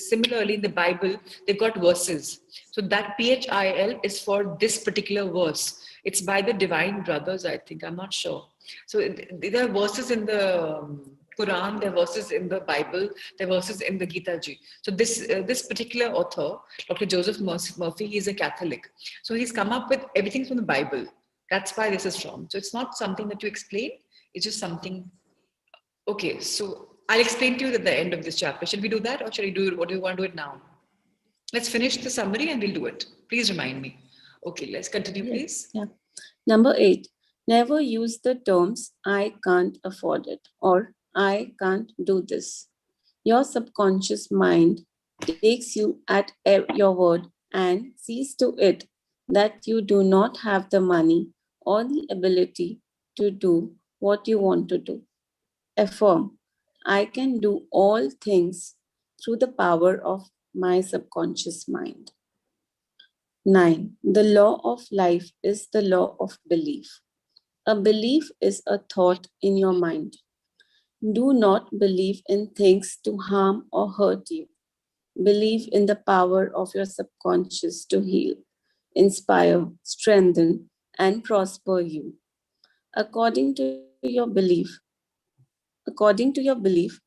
Similarly, in the Bible, they've got verses. So that PHIL is for this particular verse. It's by the divine brothers, I think. I'm not sure. So there are verses in the Quran, there are verses in the Bible, there are verses in the Gita ji. So this particular author, Dr. Joseph Murphy, he's a Catholic. So he's come up with everything from the Bible. That's why this is from. So it's not something that you explain. It's just something. Okay, so I'll explain to you at the end of this chapter. Should we do that, or should I do it? What do you want to do it now? Let's finish the summary and we'll do it. Please remind me. Okay, let's continue, Yes. please. Yeah. Number 8. Never use the terms I can't afford it or I can't do this. Your subconscious mind takes you at your word and sees to it that you do not have the money or the ability to do what you want to do. Affirm, I can do all things through the power of my subconscious mind. 9. The law of life is the law of belief. A belief is a thought in your mind. Do not believe in things to harm or hurt you. Believe in the power of your subconscious to heal, inspire, strengthen, and prosper you. According to your belief, according to your belief,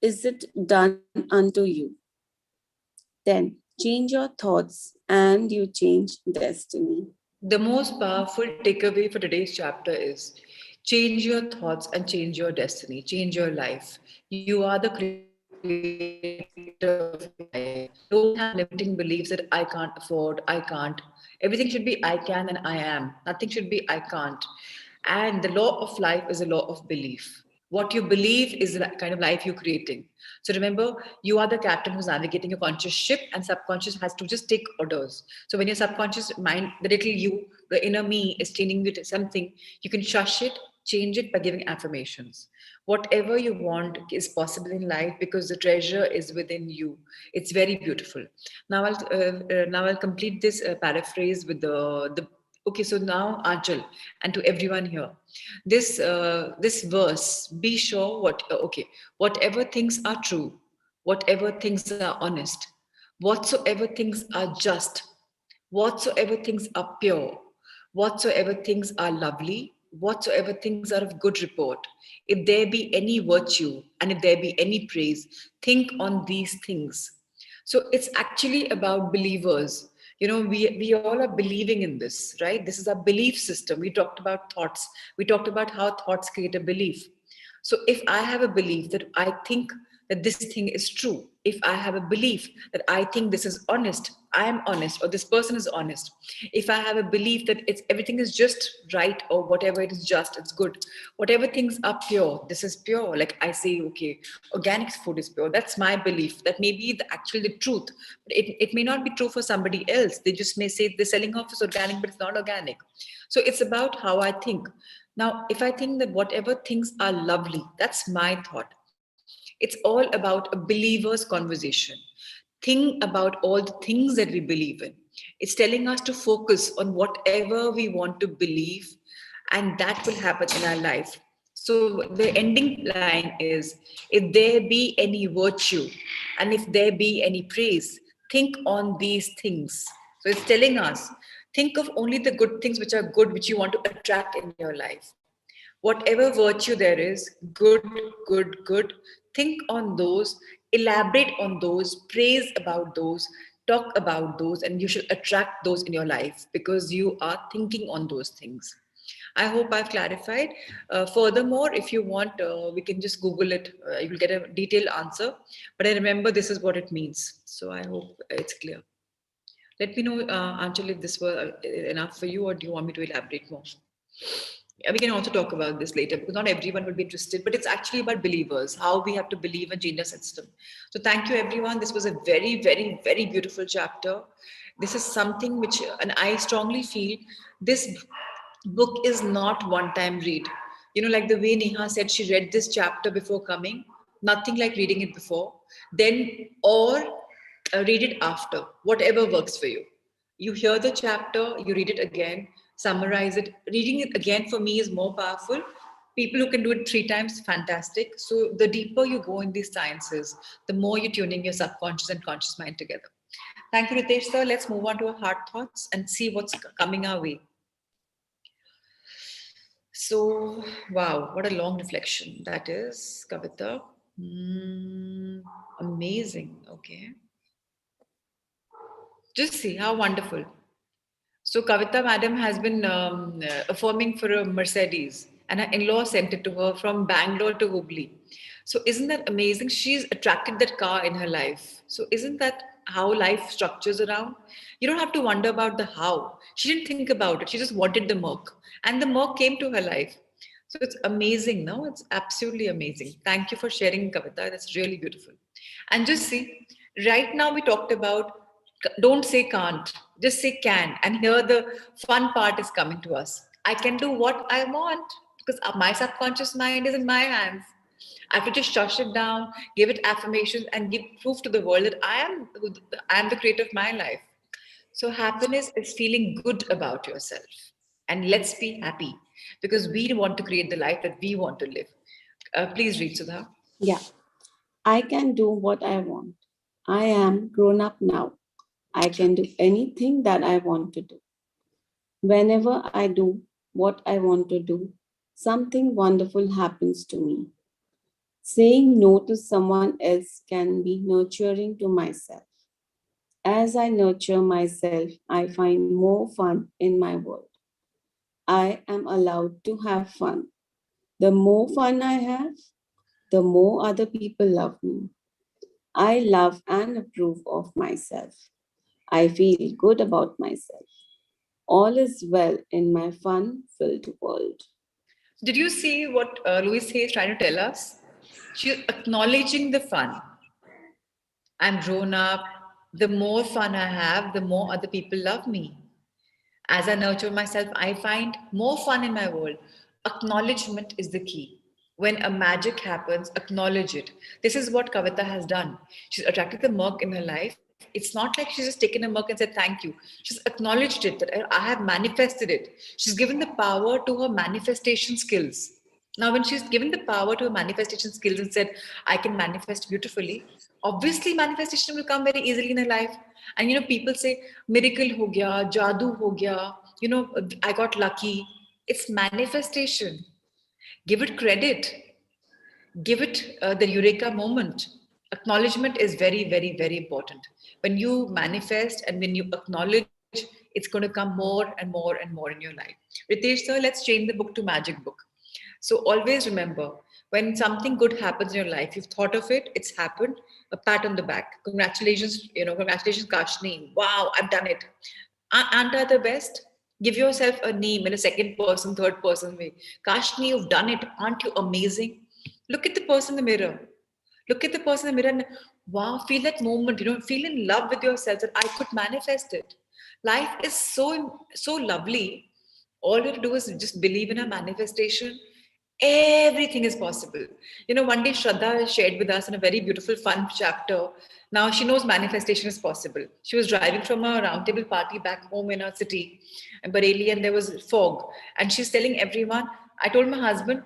is it done unto you? Then change your thoughts and you change destiny. The most powerful takeaway for today's chapter is change your thoughts and change your destiny, change your life. You are the creator of your life. Don't have limiting beliefs that I can't afford, I can't. Everything should be I can and I am. Nothing should be I can't. And the law of life is a law of belief. What you believe is the kind of life you're creating. So remember, you are the captain who's navigating a conscious ship, and subconscious has to just take orders. So when your subconscious mind, the little you, the inner me, is telling you to something, you can shush it, change it by giving affirmations. Whatever you want is possible in life because the treasure is within you. It's very beautiful. Now I'll complete this paraphrase with the. Okay, so now Anchal, and to everyone here, this verse, be sure okay, whatever things are true, whatever things are honest, whatsoever things are just, whatsoever things are pure, whatsoever things are lovely, whatsoever things are of good report, if there be any virtue and if there be any praise, think on these things. So it's actually about believers. We all are believing in this, right? This is our belief system. We talked about thoughts. We talked about how thoughts create a belief. So if I have a belief that I think that this thing is true, if I have a belief that I think this is honest, I am honest, or this person is honest, if I have a belief that it's everything is just right, or whatever it is just, it's good, whatever things are pure, this is pure. Like I say, okay, organic food is pure. That's my belief. That may be actually the truth. But it may not be true for somebody else. They just may say the selling off is organic, but it's not organic. So it's about how I think. Now, if I think that whatever things are lovely, that's my thought. It's all about a believer's conversation. Think about all the things that we believe in. It's telling us to focus on whatever we want to believe, and that will happen in our life. So the ending line is, if there be any virtue and if there be any praise, think on these things. So it's telling us, think of only the good things which are good, which you want to attract in your life. Whatever virtue there is, good, good, good, think on those, elaborate on those, praise about those, talk about those, and you should attract those in your life because you are thinking on those things. I hope I've clarified. Furthermore, if you want, we can just Google it. You will get a detailed answer. But I remember this is what it means. So I hope it's clear. Let me know, Anjali, if this were enough for you, or do you want me to elaborate more? Yeah, we can also talk about this later because not everyone will be interested, but it's actually about believers, how we have to believe and change our system. So thank you, everyone. This was a very, very, very beautiful chapter. This is something which, and I strongly feel this book is not one time read. Like the way Neha said, she read this chapter before coming, nothing like reading it before, then, or read it after, whatever works for you. You hear the chapter, you read it again, summarize it. Reading it again for me is more powerful. People who can do it 3 times, fantastic. So the deeper you go in these sciences, the more you're tuning your subconscious and conscious mind together. Thank you, Ritesh sir. Let's move on to our heart thoughts and see what's coming our way. So, wow, what a long reflection that is, Kavita. Mm, amazing. Okay. Just see how wonderful. So Kavita madam has been affirming for a Mercedes, and her in-law sent it to her from Bangalore to Hubli. So isn't that amazing? She's attracted that car in her life. So isn't that how life structures around? You don't have to wonder about the how. She didn't think about it. She just wanted the Merc, and the Merc came to her life. So it's amazing, no? It's absolutely amazing. Thank you for sharing, Kavita. That's really beautiful. And just see, right now we talked about don't say can't, just say can. And here the fun part is coming to us. I can do what I want because my subconscious mind is in my hands. I have to just shush it down, give it affirmations, and give proof to the world that I am the creator of my life. So happiness is feeling good about yourself, and let's be happy because we want to create the life that we want to live. Please read, Sudha. Yeah, I can do what I want. I am grown up now. I can do anything that I want to do. Whenever I do what I want to do, something wonderful happens to me. Saying no to someone else can be nurturing to myself. As I nurture myself, I find more fun in my world. I am allowed to have fun. The more fun I have, the more other people love me. I love and approve of myself. I feel good about myself. All is well in my fun filled world. Did you see what Louise Hay is trying to tell us? She's acknowledging the fun. I'm grown up. The more fun I have, the more other people love me. As I nurture myself, I find more fun in my world. Acknowledgement is the key. When a magic happens, acknowledge it. This is what Kavita has done. She's attracted the mug in her life. It's not like she's just taken a mug and said thank you. She's acknowledged it that I have manifested it. She's given the power to her manifestation skills. Now, when she's given the power to her manifestation skills and said, I can manifest beautifully, obviously manifestation will come very easily in her life. And people say, miracle ho gaya, jadoo ho gaya, I got lucky. It's manifestation. Give it credit. Give it the eureka moment. Acknowledgement is very, very, very important. When you manifest and when you acknowledge, it's going to come more and more and more in your life. Ritesh sir, let's change the book to magic book. So always remember, when something good happens in your life, you've thought of it, it's happened, a pat on the back. Congratulations, congratulations, Kashni. Wow, I've done it. Aren't I the best? Give yourself a name in a second person, third person way. Kashni, you've done it. Aren't you amazing? Look at the person in the mirror. Look at the person in the mirror and wow, feel that moment, feel in love with yourself that I could manifest it. Life is so lovely. All you have to do is just believe in a manifestation. Everything is possible. One day Shraddha shared with us in a very beautiful, fun chapter. Now she knows manifestation is possible. She was driving from a roundtable party back home in a city in Bareilly, and there was fog. And she's telling everyone, I told my husband,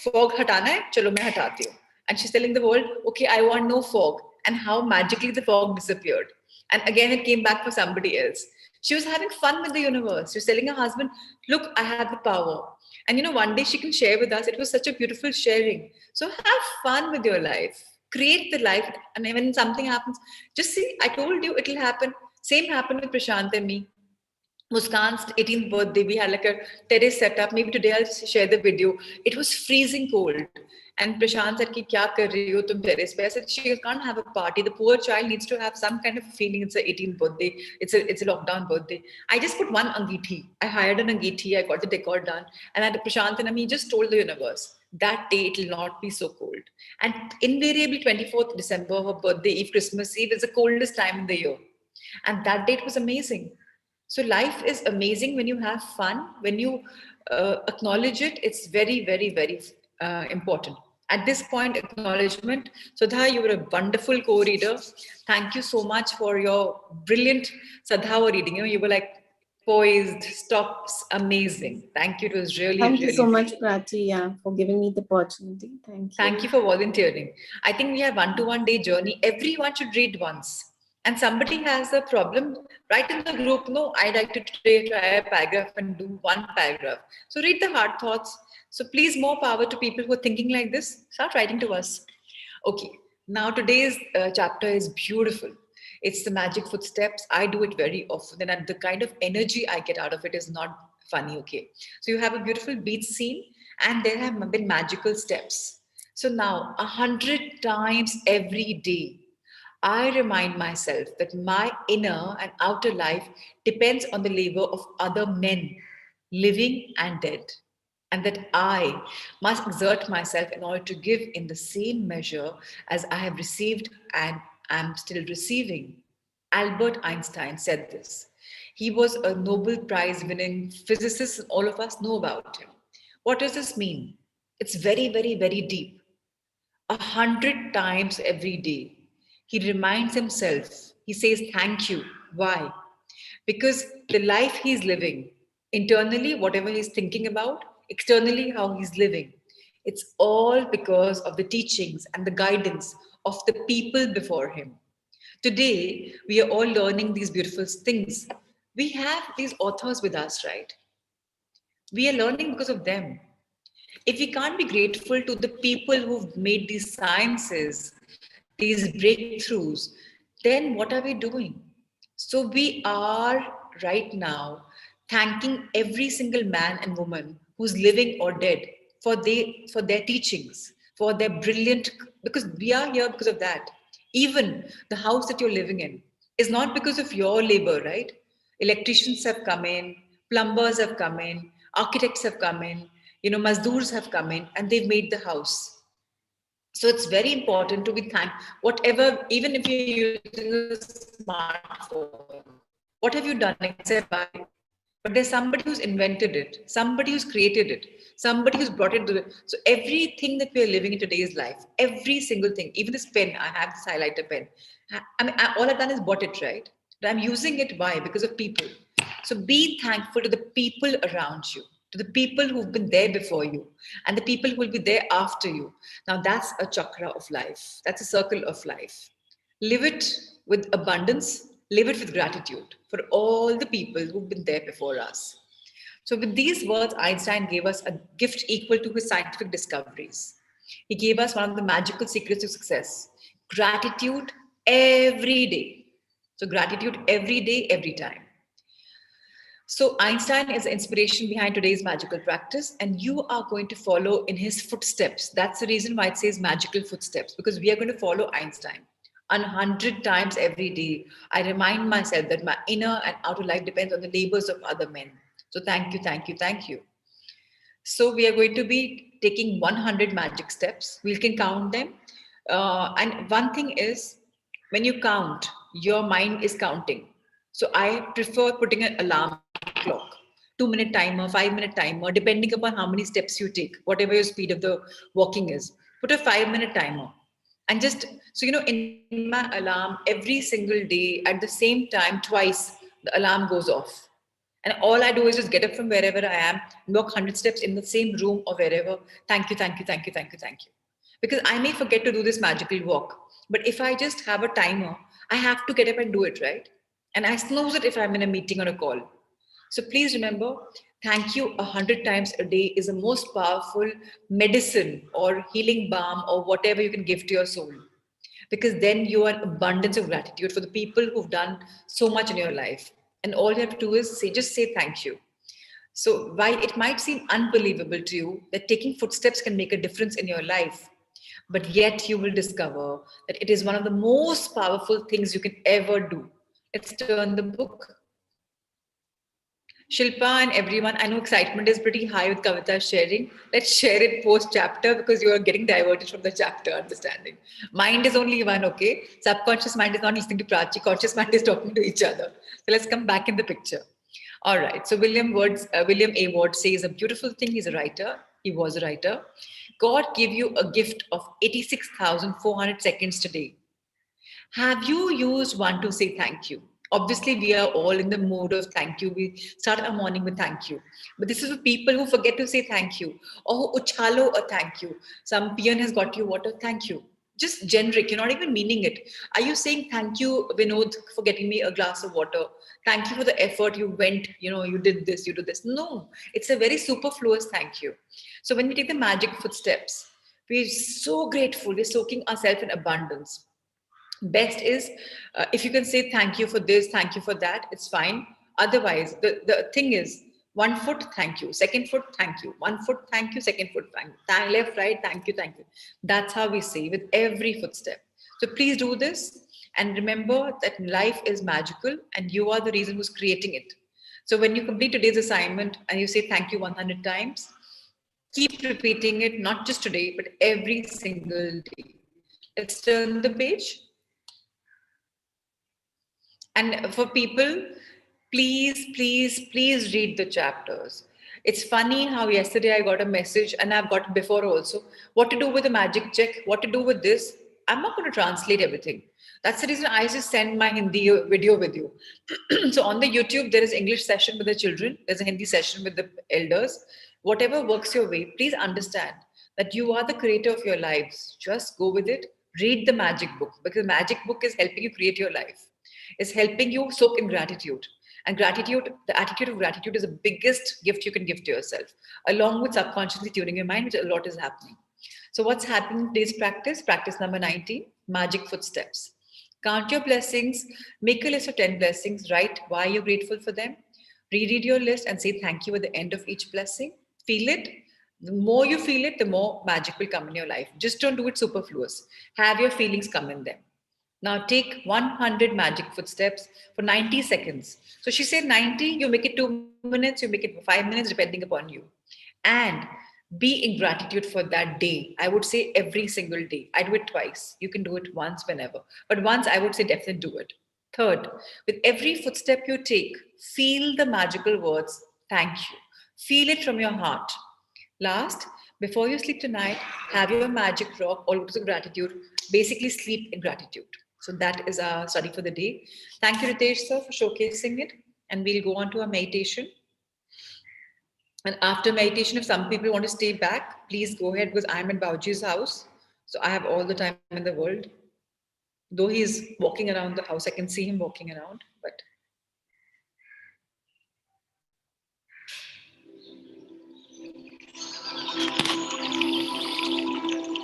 fog hatana hai, chalo main hatati hu. And she's telling the world, okay, I want no fog. And how magically the fog disappeared. And again, it came back for somebody else. She was having fun with the universe. She was telling her husband, look, I have the power. And one day she can share with us. It was such a beautiful sharing. So have fun with your life. Create the life. And when something happens, just see, I told you it'll happen. Same happened with Prashant and me. Muskan's 18th birthday, we had like a terrace setup. Maybe today I'll share the video. It was freezing cold. And Prashant said, Ki, kya kar rahi ho tum terrace pe? I said, she can't have a party. The poor child needs to have some kind of feeling. It's a 18th birthday. It's a lockdown birthday. I just put one angithi. I hired an angithi. I got the decor done. And I had Prashant and I just told the universe, that day it will not be so cold. And invariably 24th December, her birthday eve, Christmas Eve, is the coldest time in the year. And that date was amazing. So life is amazing when you have fun, when you acknowledge it. It's very, very, very important. At this point, acknowledgement. Sudha, you were a wonderful co-reader. Thank you so much for your brilliant Sadhava reading. You were like poised, stops, amazing. Thank you. It was really, Thank you so really. much, Prachi, for giving me the opportunity. Thank Thank you. you for volunteering. I think we have one-to-one day journey. Everyone should read once. And somebody has a problem, write in the group, no, I'd like to today try a paragraph and do one paragraph. So read the hard thoughts. So please, more power to people who are thinking like this. Start writing to us. Okay, now today's chapter is beautiful. It's the magic footsteps. I do it very often, and the kind of energy I get out of it is not funny. Okay, so you have a beautiful beach scene, and there have been magical steps. So now, 100 times every day, I remind myself that my inner and outer life depends on the labor of other men, living and dead, and that I must exert myself in order to give in the same measure as I have received and am still receiving. Albert Einstein said this. He was a Nobel Prize winning physicist, and all of us know about him. What does this mean? It's very, very, very deep. 100 times every day, he reminds himself, he says, thank you. Why? Because the life he's living, internally, whatever he's thinking about, externally, how he's living, it's all because of the teachings and the guidance of the people before him. Today, we are all learning these beautiful things. We have these authors with us, right? We are learning because of them. If we can't be grateful to the people who've made these sciences, these breakthroughs, then what are we doing? So we are right now thanking every single man and woman who's living or dead for their teachings, for their brilliant, because we are here because of that. Even the house that you're living in is not because of your labor, right? Electricians have come in, plumbers have come in, architects have come in, mazdoors have come in, and they've made the house. So it's very important to be thankful. Whatever, even if you're using a smartphone, what have you done except buy it? But there's somebody who's invented it, somebody who's created it, somebody who's brought it to the. So everything that we are living in today's life, every single thing, even this pen, I have this highlighter pen. All I've done is bought it, right? But I'm using it. Why? Because of people. So be thankful to the people around you, to the people who've been there before you, and the people who will be there after you. Now that's a chakra of life. That's a circle of life. Live it with abundance, live it with gratitude for all the people who've been there before us. So, with these words, Einstein gave us a gift equal to his scientific discoveries. He gave us one of the magical secrets to success. Gratitude every day. So, gratitude every day, every time. So, Einstein is the inspiration behind today's magical practice, and you are going to follow in his footsteps. That's the reason why it says magical footsteps, because we are going to follow Einstein. 100 times every day, I remind myself that my inner and outer life depends on the labors of other men. So, thank you, thank you, thank you. So we are going to be taking 100 magic steps. We can count them. And one thing is, when you count, your mind is counting. So I prefer putting an alarm clock, 2 minute timer, 5 minute timer, depending upon how many steps you take, whatever your speed of the walking is. Put a 5 minute timer. And just so you know, in my alarm, every single day at the same time, twice, the alarm goes off. And all I do is just get up from wherever I am, walk 100 steps in the same room or wherever. Thank you, thank you, thank you, thank you, thank you. Because I may forget to do this magical walk. But if I just have a timer, I have to get up and do it, right? And I snooze it if I'm in a meeting or a call. So please remember, thank you 100 times a day is the most powerful medicine or healing balm or whatever you can give to your soul, because then you are abundance of gratitude for the people who've done so much in your life, and all you have to do is say, just say thank you. So while it might seem unbelievable to you that taking footsteps can make a difference in your life, but yet you will discover that it is one of the most powerful things you can ever do. Let's turn the book. Shilpa and everyone, I know excitement is pretty high with Kavita sharing. Let's share it post chapter because you are getting diverted from the chapter understanding. Mind is only one, okay? Subconscious mind is not listening to Prachi, conscious mind is talking to each other. So let's come back in the picture. All right. So William A. Ward says a beautiful thing. He's a writer. He was a writer. God gave you a gift of 86,400 seconds today. Have you used one to say thank you? Obviously, we are all in the mood of thank you. We start our morning with thank you. But this is for people who forget to say thank you or who uchalo a thank you. Some peon has got you water, thank you. Just generic, you're not even meaning it. Are you saying thank you, Vinod, for getting me a glass of water? Thank you for the effort you went, you did this, you did this. No, it's a very superfluous thank you. So when we take the magic footsteps, we're so grateful, we're soaking ourselves in abundance. Best is if you can say thank you for this, thank you for that, it's fine. Otherwise, the thing is, 1 foot, thank you, second foot, thank you, 1 foot, thank you, second foot, thank you, left, right, thank you, thank you. That's how we say with every footstep. So please do this, and remember that life is magical and you are the reason who's creating it. So when you complete today's assignment and you say thank you 100 times, keep repeating it, not just today, but every single day. Let's turn the page. And for people, please read the chapters. It's funny how yesterday I got a message, and I've got it before also. What to do with the magic check? What to do with this? I'm not going to translate everything. That's the reason I just send my Hindi video with you. So on the YouTube, there is English session with the children. There's a Hindi session with the elders. Whatever works your way, please understand that you are the creator of your lives. Just go with it. Read the magic book, because the magic book is helping you create your life, is helping you soak in gratitude. And gratitude, the attitude of gratitude is the biggest gift you can give to yourself, along with subconsciously tuning your mind, which a lot is happening. So, what's happening in today's practice? Practice number 19, magic footsteps. Count your blessings, make a list of 10 blessings, write why you're grateful for them, reread your list and say thank you at the end of each blessing. Feel it. The more you feel it, the more magic will come in your life. Just don't do it superfluous. Have your feelings come in them. Now take 100 magic footsteps for 90 seconds. So she said 90, you make it 2 minutes, you make it 5 minutes, depending upon you. And be in gratitude for that day. I would say every single day. I do it twice. You can do it once whenever. But once, I would say definitely do it. Third, with every footstep you take, feel the magical words, thank you. Feel it from your heart. Last, before you sleep tonight, have your magic rock or lotus of gratitude. Basically, sleep in gratitude. So that is our study for the day. Thank you, Ritesh sir, for showcasing it. And we'll go on to our meditation. And after meditation, if some people want to stay back, please go ahead, because I'm in Bauji's house. So I have all the time in the world. Though he's walking around the house, I can see him walking around. But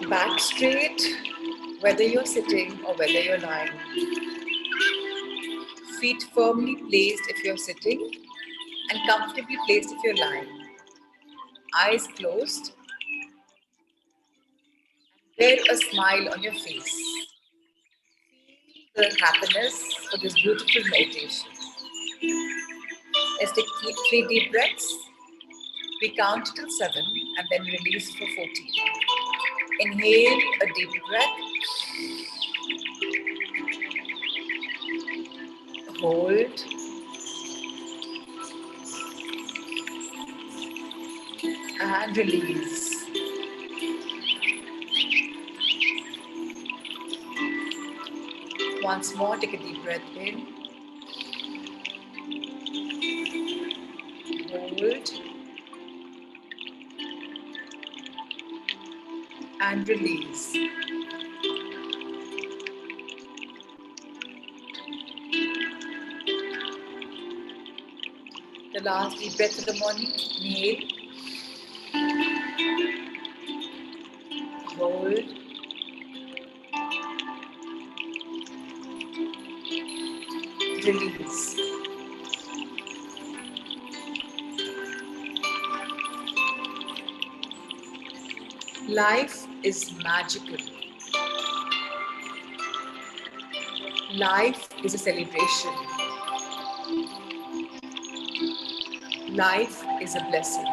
back straight, Whether you're sitting or whether you're lying, feet firmly placed if you're sitting and comfortably placed if you're lying. Eyes closed, wear a smile on your face. The happiness for this beautiful meditation. Let's take three deep breaths. We count till 7 and then release for 14. Inhale a deep breath. Hold and release. Once more, take a deep breath in. Hold and release. The last deep breath of the morning. Inhale. Hold. Release. Life is magical. Life is a celebration. Life is a blessing.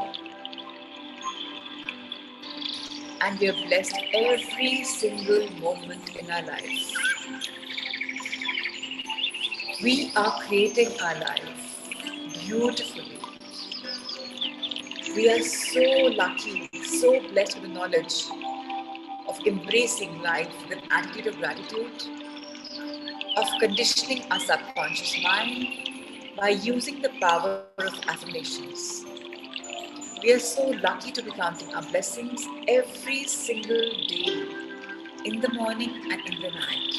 And we are blessed every single moment in our life. We are creating our life beautifully. We are so lucky, so blessed with the knowledge of embracing life with an attitude of gratitude, of conditioning our subconscious mind by using the power of affirmations. We are so lucky to be counting our blessings every single day, in the morning and in the night.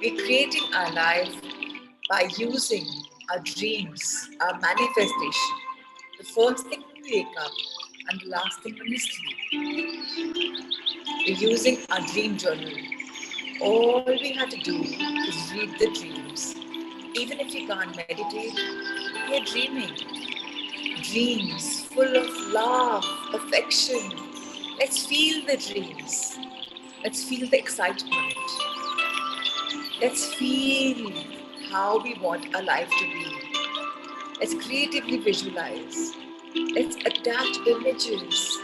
We're creating our life by using our dreams, our manifestation. The first thing when we wake up and the last thing when we sleep. We're using our dream journal. All we have to do is read the dreams. Even if we can't meditate, we are dreaming. Dreams full of love, affection. Let's feel the dreams. Let's feel the excitement. Let's feel how we want our life to be. Let's creatively visualize. Let's adapt images.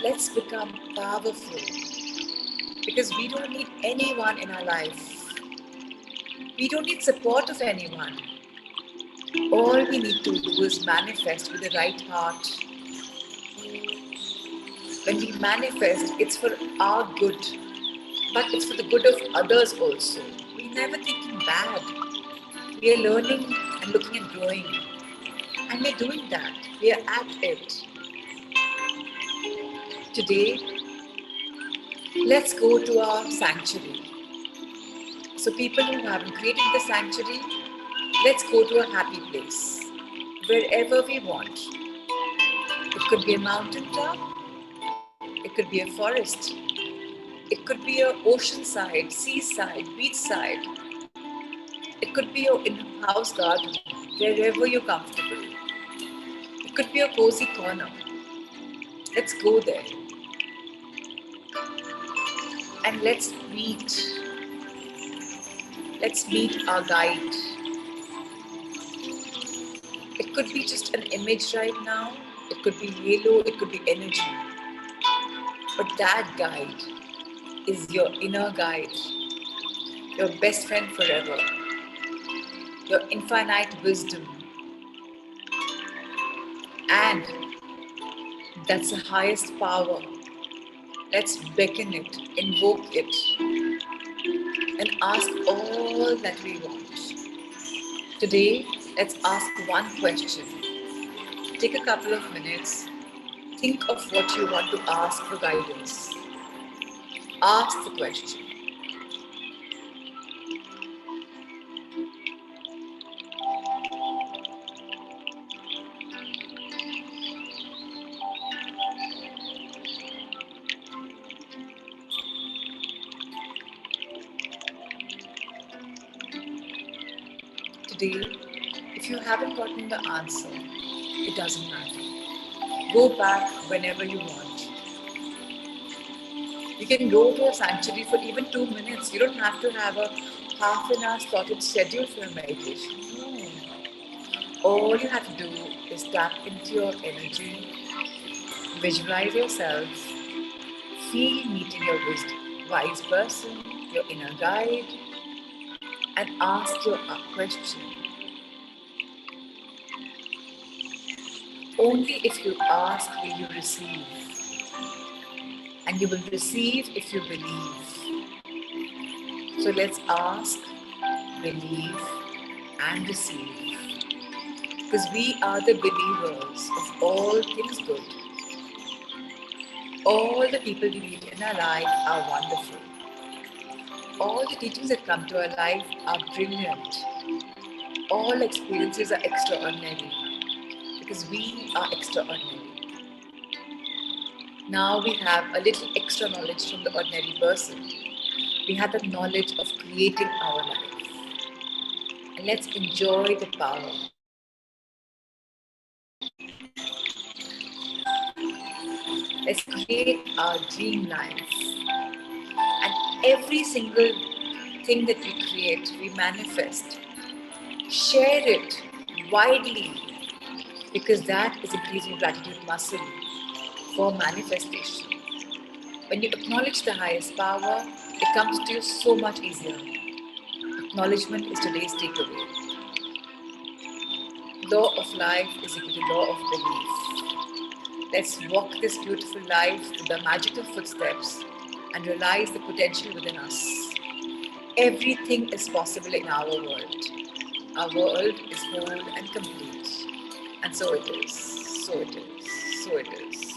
Let's become powerful. Because we don't need anyone in our life. We don't need support of anyone. All we need to do is manifest with the right heart. When we manifest, it's for our good, but it's for the good of others also. We're never thinking bad. We are learning and looking and growing. And we're doing that. We are at it. Today, let's go to our sanctuary. So people who haven't created the sanctuary, let's go to a happy place. Wherever we want. It could be a mountain top. It could be a forest. It could be a oceanside, seaside, beachside. It could be your in-house garden, wherever you're comfortable. It could be a cozy corner. Let's go there and let's meet our guide. It could be just an image right now. It could be halo, it could be energy. But that guide is your inner guide, your best friend forever, your infinite wisdom. And that's the highest power. Let's beckon it, invoke it, and ask all that we want. Today, let's ask one question. Take a couple of minutes. Think of what you want to ask for guidance. Ask the question. Today, if you haven't gotten the answer, it doesn't matter. Go back whenever you want. You can go to a sanctuary for even 2 minutes. You don't have to have a half an hour slotted schedule for your meditation. No. All you have to do is tap into your energy, visualize yourself, feel meeting your wise person, your inner guide, and ask your question. Only if you ask will you receive, and you will receive if you believe. So let's ask, believe, and receive. Because we are the believers of all things good. All the people we meet in our life are wonderful. All the teachings that come to our life are brilliant. All experiences are extraordinary because we are extraordinary. Now we have a little extra knowledge from the ordinary person. We have the knowledge of creating our life. And let's enjoy the power. Let's create our dream life. And every single thing that we create, we manifest. Share it widely because that is increasing gratitude muscle for manifestation. When you acknowledge the highest power, it comes to you so much easier. Acknowledgement is today's takeaway. Law of life is equal to law of belief. Let's walk this beautiful life with the magical footsteps and realize the potential within us. Everything is possible in our world. Our world is whole and complete. And so it is. So it is. So it is.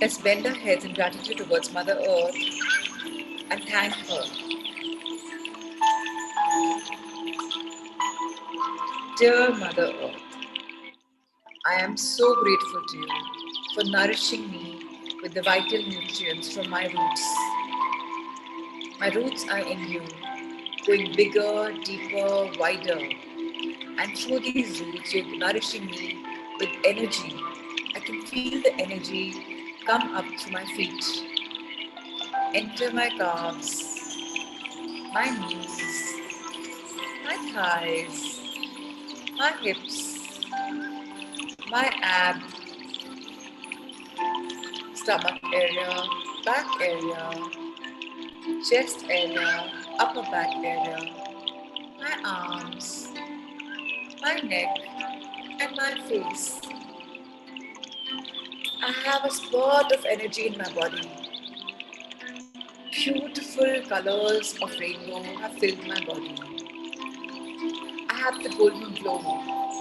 Let's bend our heads in gratitude towards Mother Earth and thank her. Dear Mother Earth, I am so grateful to you for nourishing me with the vital nutrients from my roots. My roots are in you, going bigger, deeper, wider. And through these roots, you're nourishing me with energy. I can feel the energy come up through my feet, enter my calves, my knees, my thighs, my hips, my ab, stomach area, back area, chest area, upper back area, my arms, my neck, and my face. I have a spot of energy in my body. Beautiful colors of rainbow have filled my body. I have the golden glow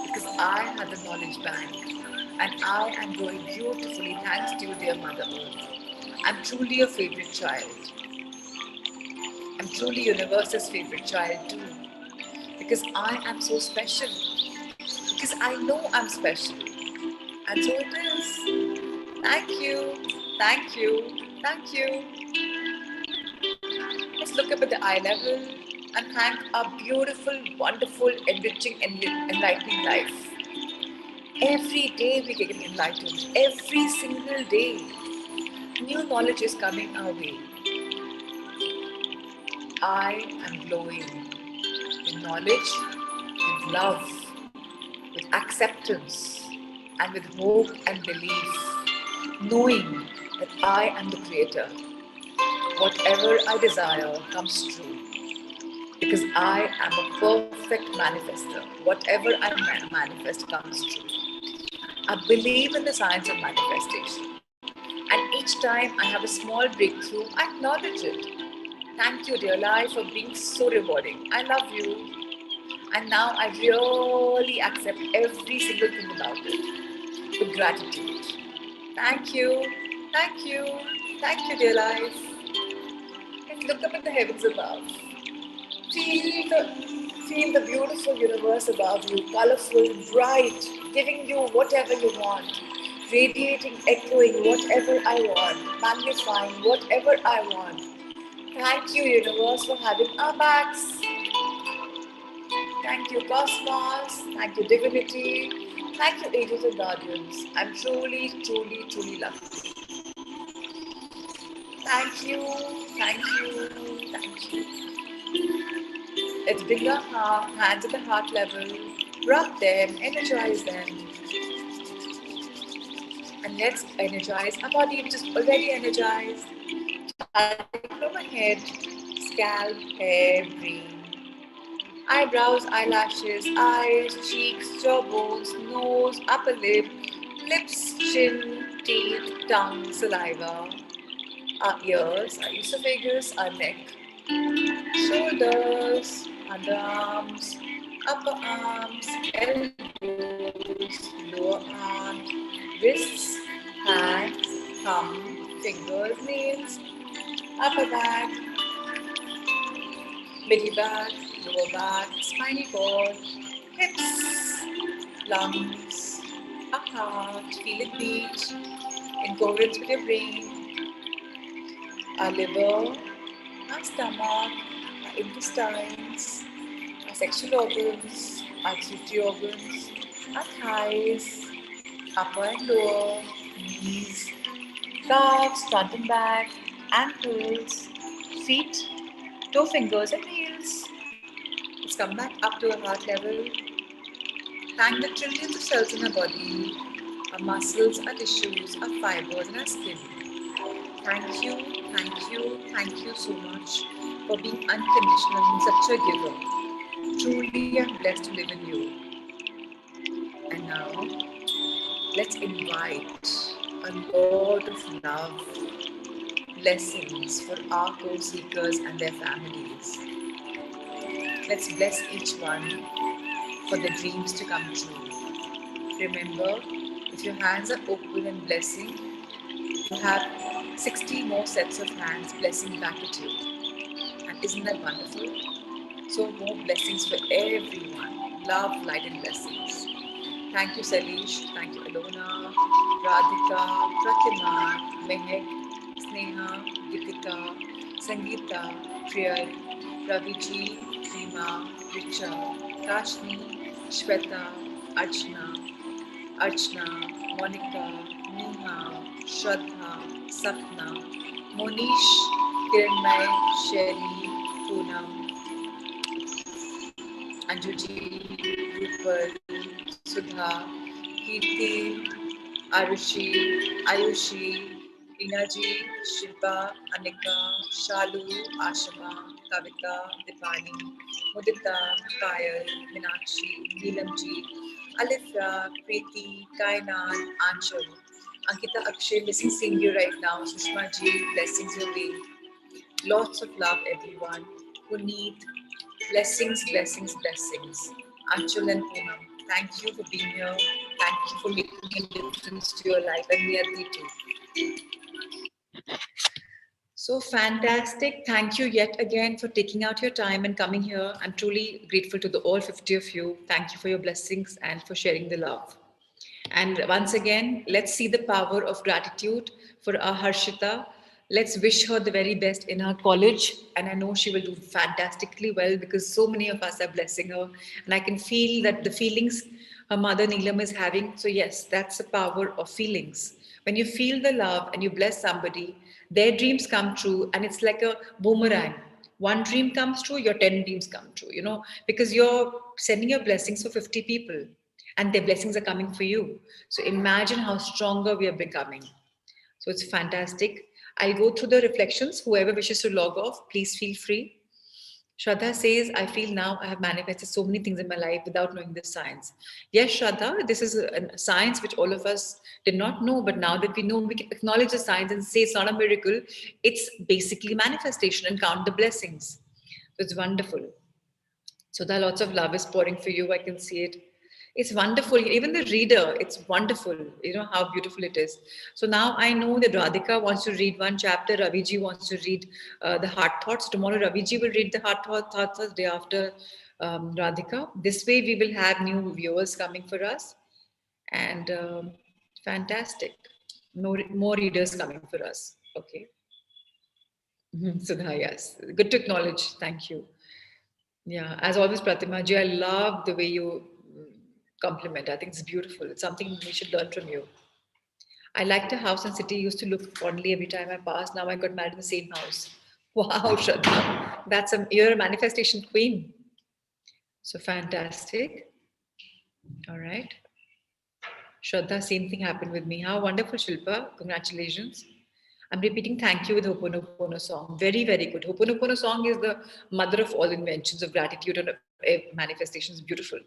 because I have the knowledge bank and I am growing beautifully thanks to you, dear Mother Earth. I'm truly a favorite child. I'm truly universe's favorite child too because I am so special. Because I know I'm special. And so it is. Thank you. Thank you. Thank you. Let's look up at the eye level and thank our beautiful, wonderful, enriching, enlightening life. Every day we get enlightened. Every single day. New knowledge is coming our way. I am glowing with knowledge, with love, with acceptance, and with hope and belief, knowing that I am the creator. Whatever I desire comes true because I am a perfect manifester. Whatever I manifest comes true. I believe in the science of manifestation. And each time I have a small breakthrough, I acknowledge it. Thank you, dear life, for being so rewarding. I love you. And now I really accept every single thing about it with gratitude. Thank you. Thank you. Thank you, dear life. Let's look up at the heavens above. Feel the, feel the beautiful universe above you, colorful, bright, giving you whatever you want, radiating, echoing whatever I want, magnifying whatever I want. Thank you, universe, for having our backs. Thank you, Cosmos. Thank you, Divinity. Thank you, Angels and Guardians. I'm truly, truly, truly lucky. Thank you, thank you, thank you. Let's bring our hands at the heart level, rub them, energize them, and let's energize our body, which is already energized, starting from our head, scalp, hair, brain. Eyebrows, eyelashes, eyes, cheeks, jawbones, nose, upper lip, lips, chin, teeth, tongue, saliva, our ears, our esophagus, our neck, shoulders, underarms, upper arms, elbows, lower arms, wrists, hands, thumb, fingers, nails, upper back, midi back, lower back, spinal cord, hips, lungs, our heart, feel it beat in coherence with your brain, our liver, our stomach, our intestines, our sexual organs, our excretory organs, our thighs, upper and lower, knees, calves, front and back, ankles, feet, toe fingers and nails. Let's come back up to our heart level. Thank the trillions of cells in our body, our muscles, our tissues, our fibers, and our skin. Thank you, thank you, thank you so much for being unconditional and such a giver. Truly, I'm blessed to live in you. And now, let's invite a lot of love, blessings for our co-seekers and their families. Let's bless each one for the dreams to come true. Remember, if your hands are open and blessing, you have 60 more sets of hands blessing back at you. And isn't that wonderful? So, more blessings for everyone. Love, light, and blessings. Thank you, Salish. Thank you, Alona, Radhika, Pratima, Mehek, Sneha, Gitika, Sangeeta, Priyar, Raviji, Prima, Richa, Kashni, Shweta, Archana, Archana, Monica, Neha, Shraddha, Sapna, Monish, Kiranmay, Shelly, Poonam, Anjuji, Rupal, Sudha, Kirti, Ayushi, Inaji, Shilpa, Anika, Shalu, Ashama, Kavita, Dipani, Mudita, Kayal, Minakshi, Neelamji, Alifra, Preeti, Kainan, Anshul, Ankita Akshay, missing seeing you right now. Sushma ji, blessings your way. Lots of love, everyone who need blessings, blessings, blessings. Anshul and Poonam, thank you for being here. Thank you for making a difference to your life, and Niyati too. So fantastic. Thank you yet again for taking out your time and coming here. I'm truly grateful to the all 50 of you. Thank you for your blessings and for sharing the love. And once again, let's see the power of gratitude for our Harshita. Let's wish her the very best in her college. And I know she will do fantastically well because so many of us are blessing her. And I can feel that the feelings her mother Neelam is having. So, yes, that's the power of feelings. When you feel the love and you bless somebody, their dreams come true. And it's like a boomerang. One dream comes true, your 10 dreams come true, because you're sending your blessings for 50 people and their blessings are coming for you. So imagine how stronger we are becoming. So it's fantastic. I'll go through the reflections. Whoever wishes to log off, please feel free. Shraddha says, I feel now I have manifested so many things in my life without knowing the science. Yes, Shraddha, this is a science which all of us did not know, but now that we know, we can acknowledge the science and say it's not a miracle. It's basically manifestation and count the blessings. So it's wonderful. So there are lots of love is pouring for you. I can see it. It's wonderful. Even the reader, it's wonderful. You know how beautiful it is. So now I know that Radhika wants to read one chapter. Raviji wants to read the heart thoughts. Tomorrow Raviji will read the thoughts the day after Radhika. This way we will have new viewers coming for us. And fantastic. More readers coming for us. Okay. Sudha, yes. Good to acknowledge. Thank you. Yeah, as always, Pratima ji, I love the way you compliment. I think it's beautiful. It's something we should learn from you. I liked a house in city. Used to look fondly every time I passed. Now I got married in the same house. Wow, Shraddha, you're a manifestation queen. So fantastic. All right, Shraddha, same thing happened with me. How wonderful, Shilpa. Congratulations. I'm repeating thank you with Ho'oponopono song. Very, very good. Ho'oponopono song is the mother of all inventions of gratitude and manifestations. Beautiful.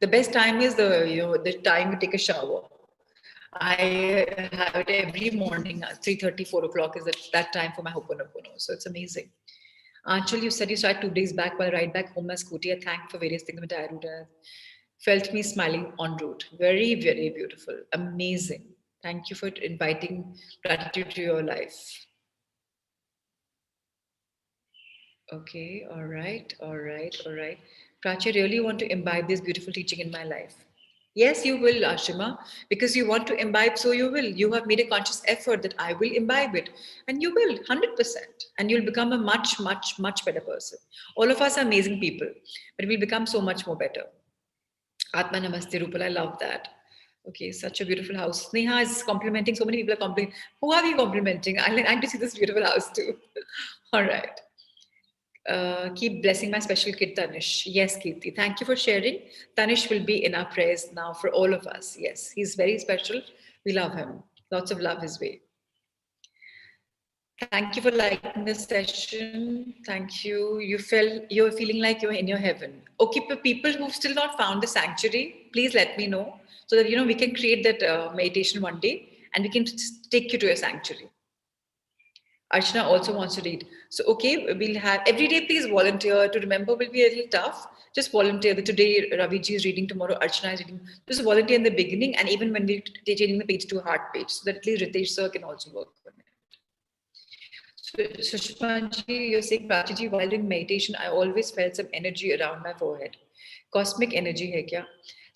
The best time is the time you take a shower. I have it every morning. 3:30, 4 o'clock is that time for my Ho'oponopono. So it's amazing. Anshul, you said you started 2 days back while I ride back home my scooty. I thanked for various things on my entire route. Felt me smiling en route. Very, very beautiful. Amazing. Thank you for inviting gratitude to your life. Okay, all right, all right, all right. Prachi, I really want to imbibe this beautiful teaching in my life. Yes, you will, Ashima, because you want to imbibe, so you will. You have made a conscious effort that I will imbibe it, and you will, 100%. And you'll become a much, much, much better person. All of us are amazing people, but we'll become so much more better. Atma Namaste, Rupal, I love that. Okay, such a beautiful house. Sneha is complimenting, so many people are complimenting. Who are you complimenting? I like to see this beautiful house too. All right. Keep blessing my special kid Tanish. Yes, Kirti. Thank you for sharing. Tanish will be in our prayers now for all of us. Yes, he's very special. We love him. Lots of love his way. Thank you for liking the session. Thank you. You're feeling like you're in your heaven. Okay, for people who've still not found the sanctuary, please let me know so that we can create that meditation one day and we can take you to your sanctuary. Archana also wants to read. So, okay, we'll have every day, please volunteer. To remember will be a little tough. Just volunteer. Today, Raviji is reading, tomorrow, Archana is reading. Just volunteer in the beginning, and even when we're changing the page to a heart page, so that at least Ritesh sir can also work on it. So, Sushma ji, you're saying, Prachi ji, while doing meditation, I always felt some energy around my forehead. Cosmic energy hai kya?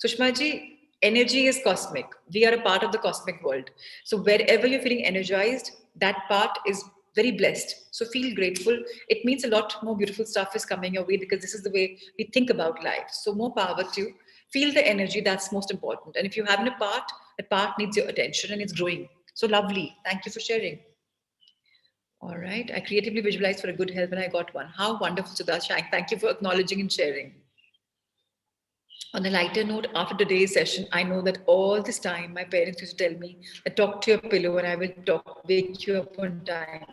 Sushma ji, energy is cosmic. We are a part of the cosmic world. So wherever you're feeling energized, that part is very blessed. So feel grateful. It means a lot more beautiful stuff is coming your way because this is the way we think about life. So more power to you. Feel the energy. That's most important. And if you have a part, that part needs your attention and it's growing. So lovely. Thank you for sharing. All right. I creatively visualized for a good health when I got one. How wonderful, Sudha Shank. Thank you for acknowledging and sharing. On a lighter note, after today's session, I know that all this time my parents used to tell me that talk to your pillow and I will wake you up on time.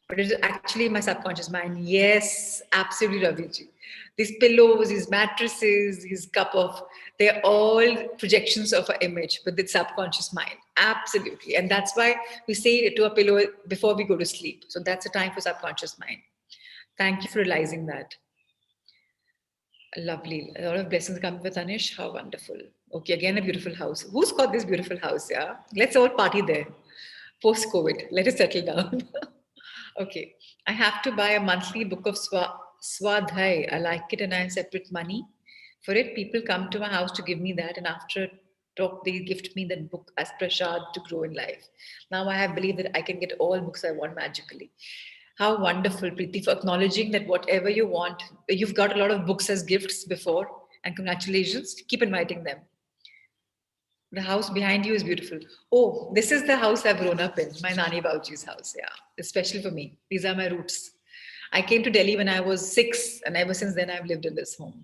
But it is actually my subconscious mind. Yes, absolutely, Raviji. These pillows, these mattresses, these cup of, they're all projections of an image, but the subconscious mind. Absolutely. And that's why we say it to a pillow before we go to sleep. So that's a time for subconscious mind. Thank you for realizing that. Lovely. A lot of blessings coming with Anish. How wonderful. Okay, again, a beautiful house. Who's got this beautiful house? Yeah. Let's all party there. Post COVID. Let us settle down. Okay. I have to buy a monthly book of Swadhyay. I like it and I separate money for it. People come to my house to give me that, and after talk, they gift me that book as prasad to grow in life. Now I have believed that I can get all books I want magically. How wonderful, Preeti, for acknowledging that whatever you want, you've got a lot of books as gifts before, and congratulations. Keep inviting them. The house behind you is beautiful. Oh, this is the house I've grown up in, my Nani Bauji's house. Yeah, especially for me. These are my roots. I came to Delhi when I was 6, and ever since then I've lived in this home.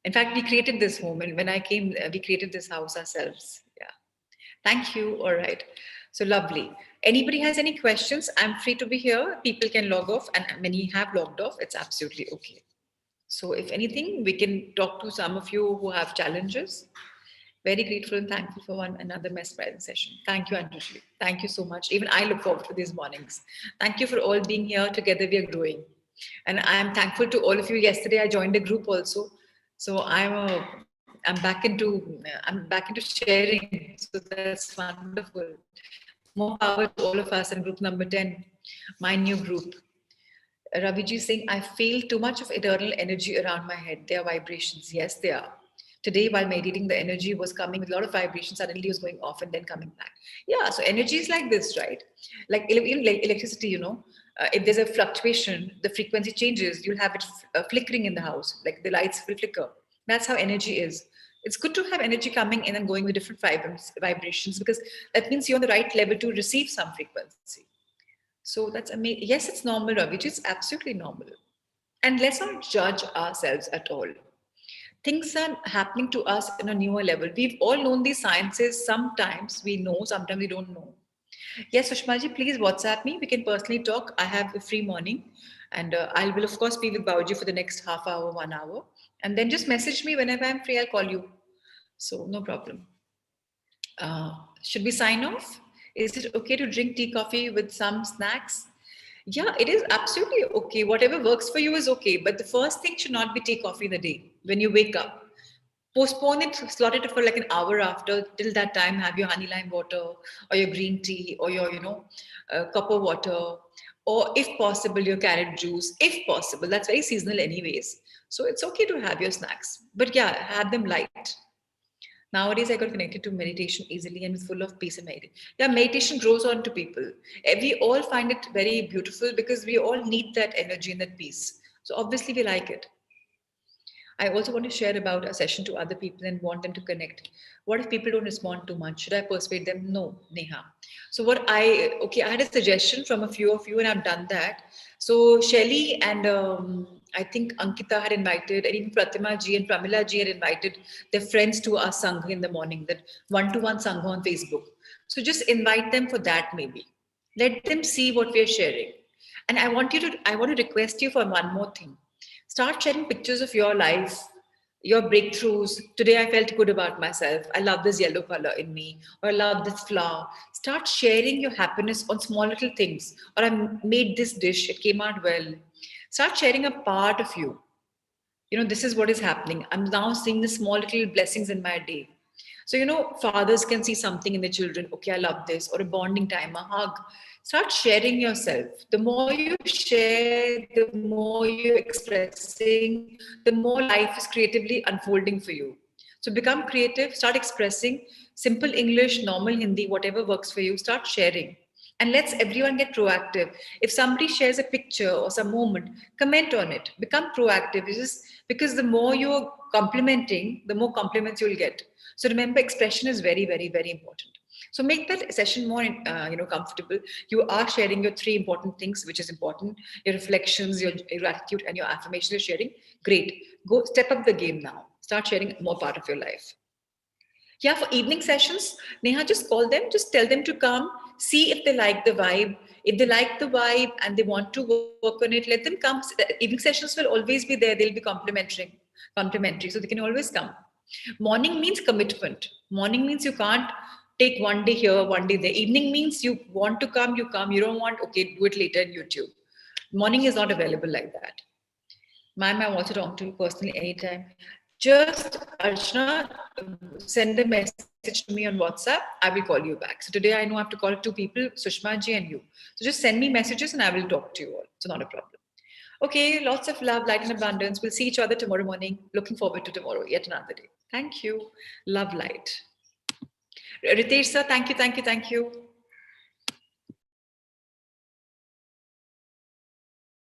In fact, we created this home, and when I came, we created this house ourselves. Yeah. Thank you. All right. So lovely. Anybody has any questions? I'm free to be here. People can log off, and many have logged off. It's absolutely okay. So, if anything, we can talk to some of you who have challenges. Very grateful and thankful for one another mesmerizing session. Thank you, Anjushri. Thank you so much. Even I look forward to these mornings. Thank you for all being here. Together we are growing. And I'm thankful to all of you. Yesterday I joined a group also. So I'm back into sharing. So that's wonderful. More power to all of us in group number 10, my new group. Raviji saying, I feel too much of eternal energy around my head. They are vibrations. Yes, they are. Today, while meditating, the energy was coming with a lot of vibrations. Suddenly, it was going off and then coming back. Yeah, so energy is like this, right? Like even like electricity, If there's a fluctuation, the frequency changes, you'll have it flickering in the house, like the lights will flicker. That's how energy is. It's good to have energy coming in and going with different vibrations, because that means you're on the right level to receive some frequency. So that's amazing. Yes, it's normal, Ravi. It's absolutely normal. And let's not judge ourselves at all. Things are happening to us in a newer level. We've all known these sciences. Sometimes we know, sometimes we don't know. Yes, Sushmaji, please WhatsApp me. We can personally talk. I have a free morning, and I will, of course, be with Bauji for the next half hour, 1 hour. And then just message me whenever I'm free, I'll call you. So, no problem. Should we sign off? Is it okay to drink tea, coffee with some snacks? Yeah, it is absolutely okay. Whatever works for you is okay. But the first thing should not be tea, coffee in the day when you wake up. Postpone it, slot it for like an hour after. Till that time, have your honey lime water or your green tea or your, copper water, or if possible, your carrot juice. If possible, that's very seasonal, anyways. So it's okay to have your snacks. But yeah, have them light. Nowadays, I got connected to meditation easily and with full of peace and meditation. Yeah, meditation grows on to people. We all find it very beautiful because we all need that energy and that peace. So obviously, we like it. I also want to share about a session to other people and want them to connect. What if people don't respond too much? Should I persuade them? No, Neha. So I had a suggestion from a few of you and I've done that. So Shelly and I think Ankita had invited, and even Pratima ji and Pramila ji had invited their friends to our Sangha in the morning, that one-to-one Sangha on Facebook. So just invite them for that maybe. Let them see what we are sharing. And I want to request you for one more thing. Start sharing pictures of your life, your breakthroughs. Today I felt good about myself. I love this yellow color in me, or I love this flower. Start sharing your happiness on small little things. Or I made this dish, it came out well. Start sharing a part of you. This is what is happening. I'm now seeing the small little blessings in my day. So, fathers can see something in their children. Okay, I love this, or a bonding time, a hug. Start sharing yourself. The more you share, the more you're expressing, the more life is creatively unfolding for you. So become creative, start expressing simple English, normal Hindi, whatever works for you. Start sharing. And let's everyone get proactive. If somebody shares a picture or some moment, comment on it. Become proactive. It's just because the more you're complimenting, the more compliments you'll get. So remember, expression is very, very, very important. So make that session more, comfortable. You are sharing your three important things, which is important: your reflections, your gratitude, and your affirmation you're sharing. Great. Go step up the game now. Start sharing more part of your life. Yeah, for evening sessions, Neha, just call them, just tell them to come, see if they like the vibe. If they like the vibe and they want to work on it, let them come. Evening sessions will always be there. They'll be complimentary, so they can always come. Morning means commitment. Morning means you can't take one day here, one day there. Evening means you want to come, you come. You don't want, okay, do it later in YouTube. Morning is not available like that. Ma'am, I want to talk to you personally anytime. Just, Archana, send a message to me on WhatsApp. I will call you back. So today I know I have to call two people, Sushma ji and you. So just send me messages and I will talk to you all. So not a problem. Okay, lots of love, light and abundance. We'll see each other tomorrow morning. Looking forward to tomorrow, yet another day. Thank you. Love, light. Ritesh sir, thank you, thank you, thank you.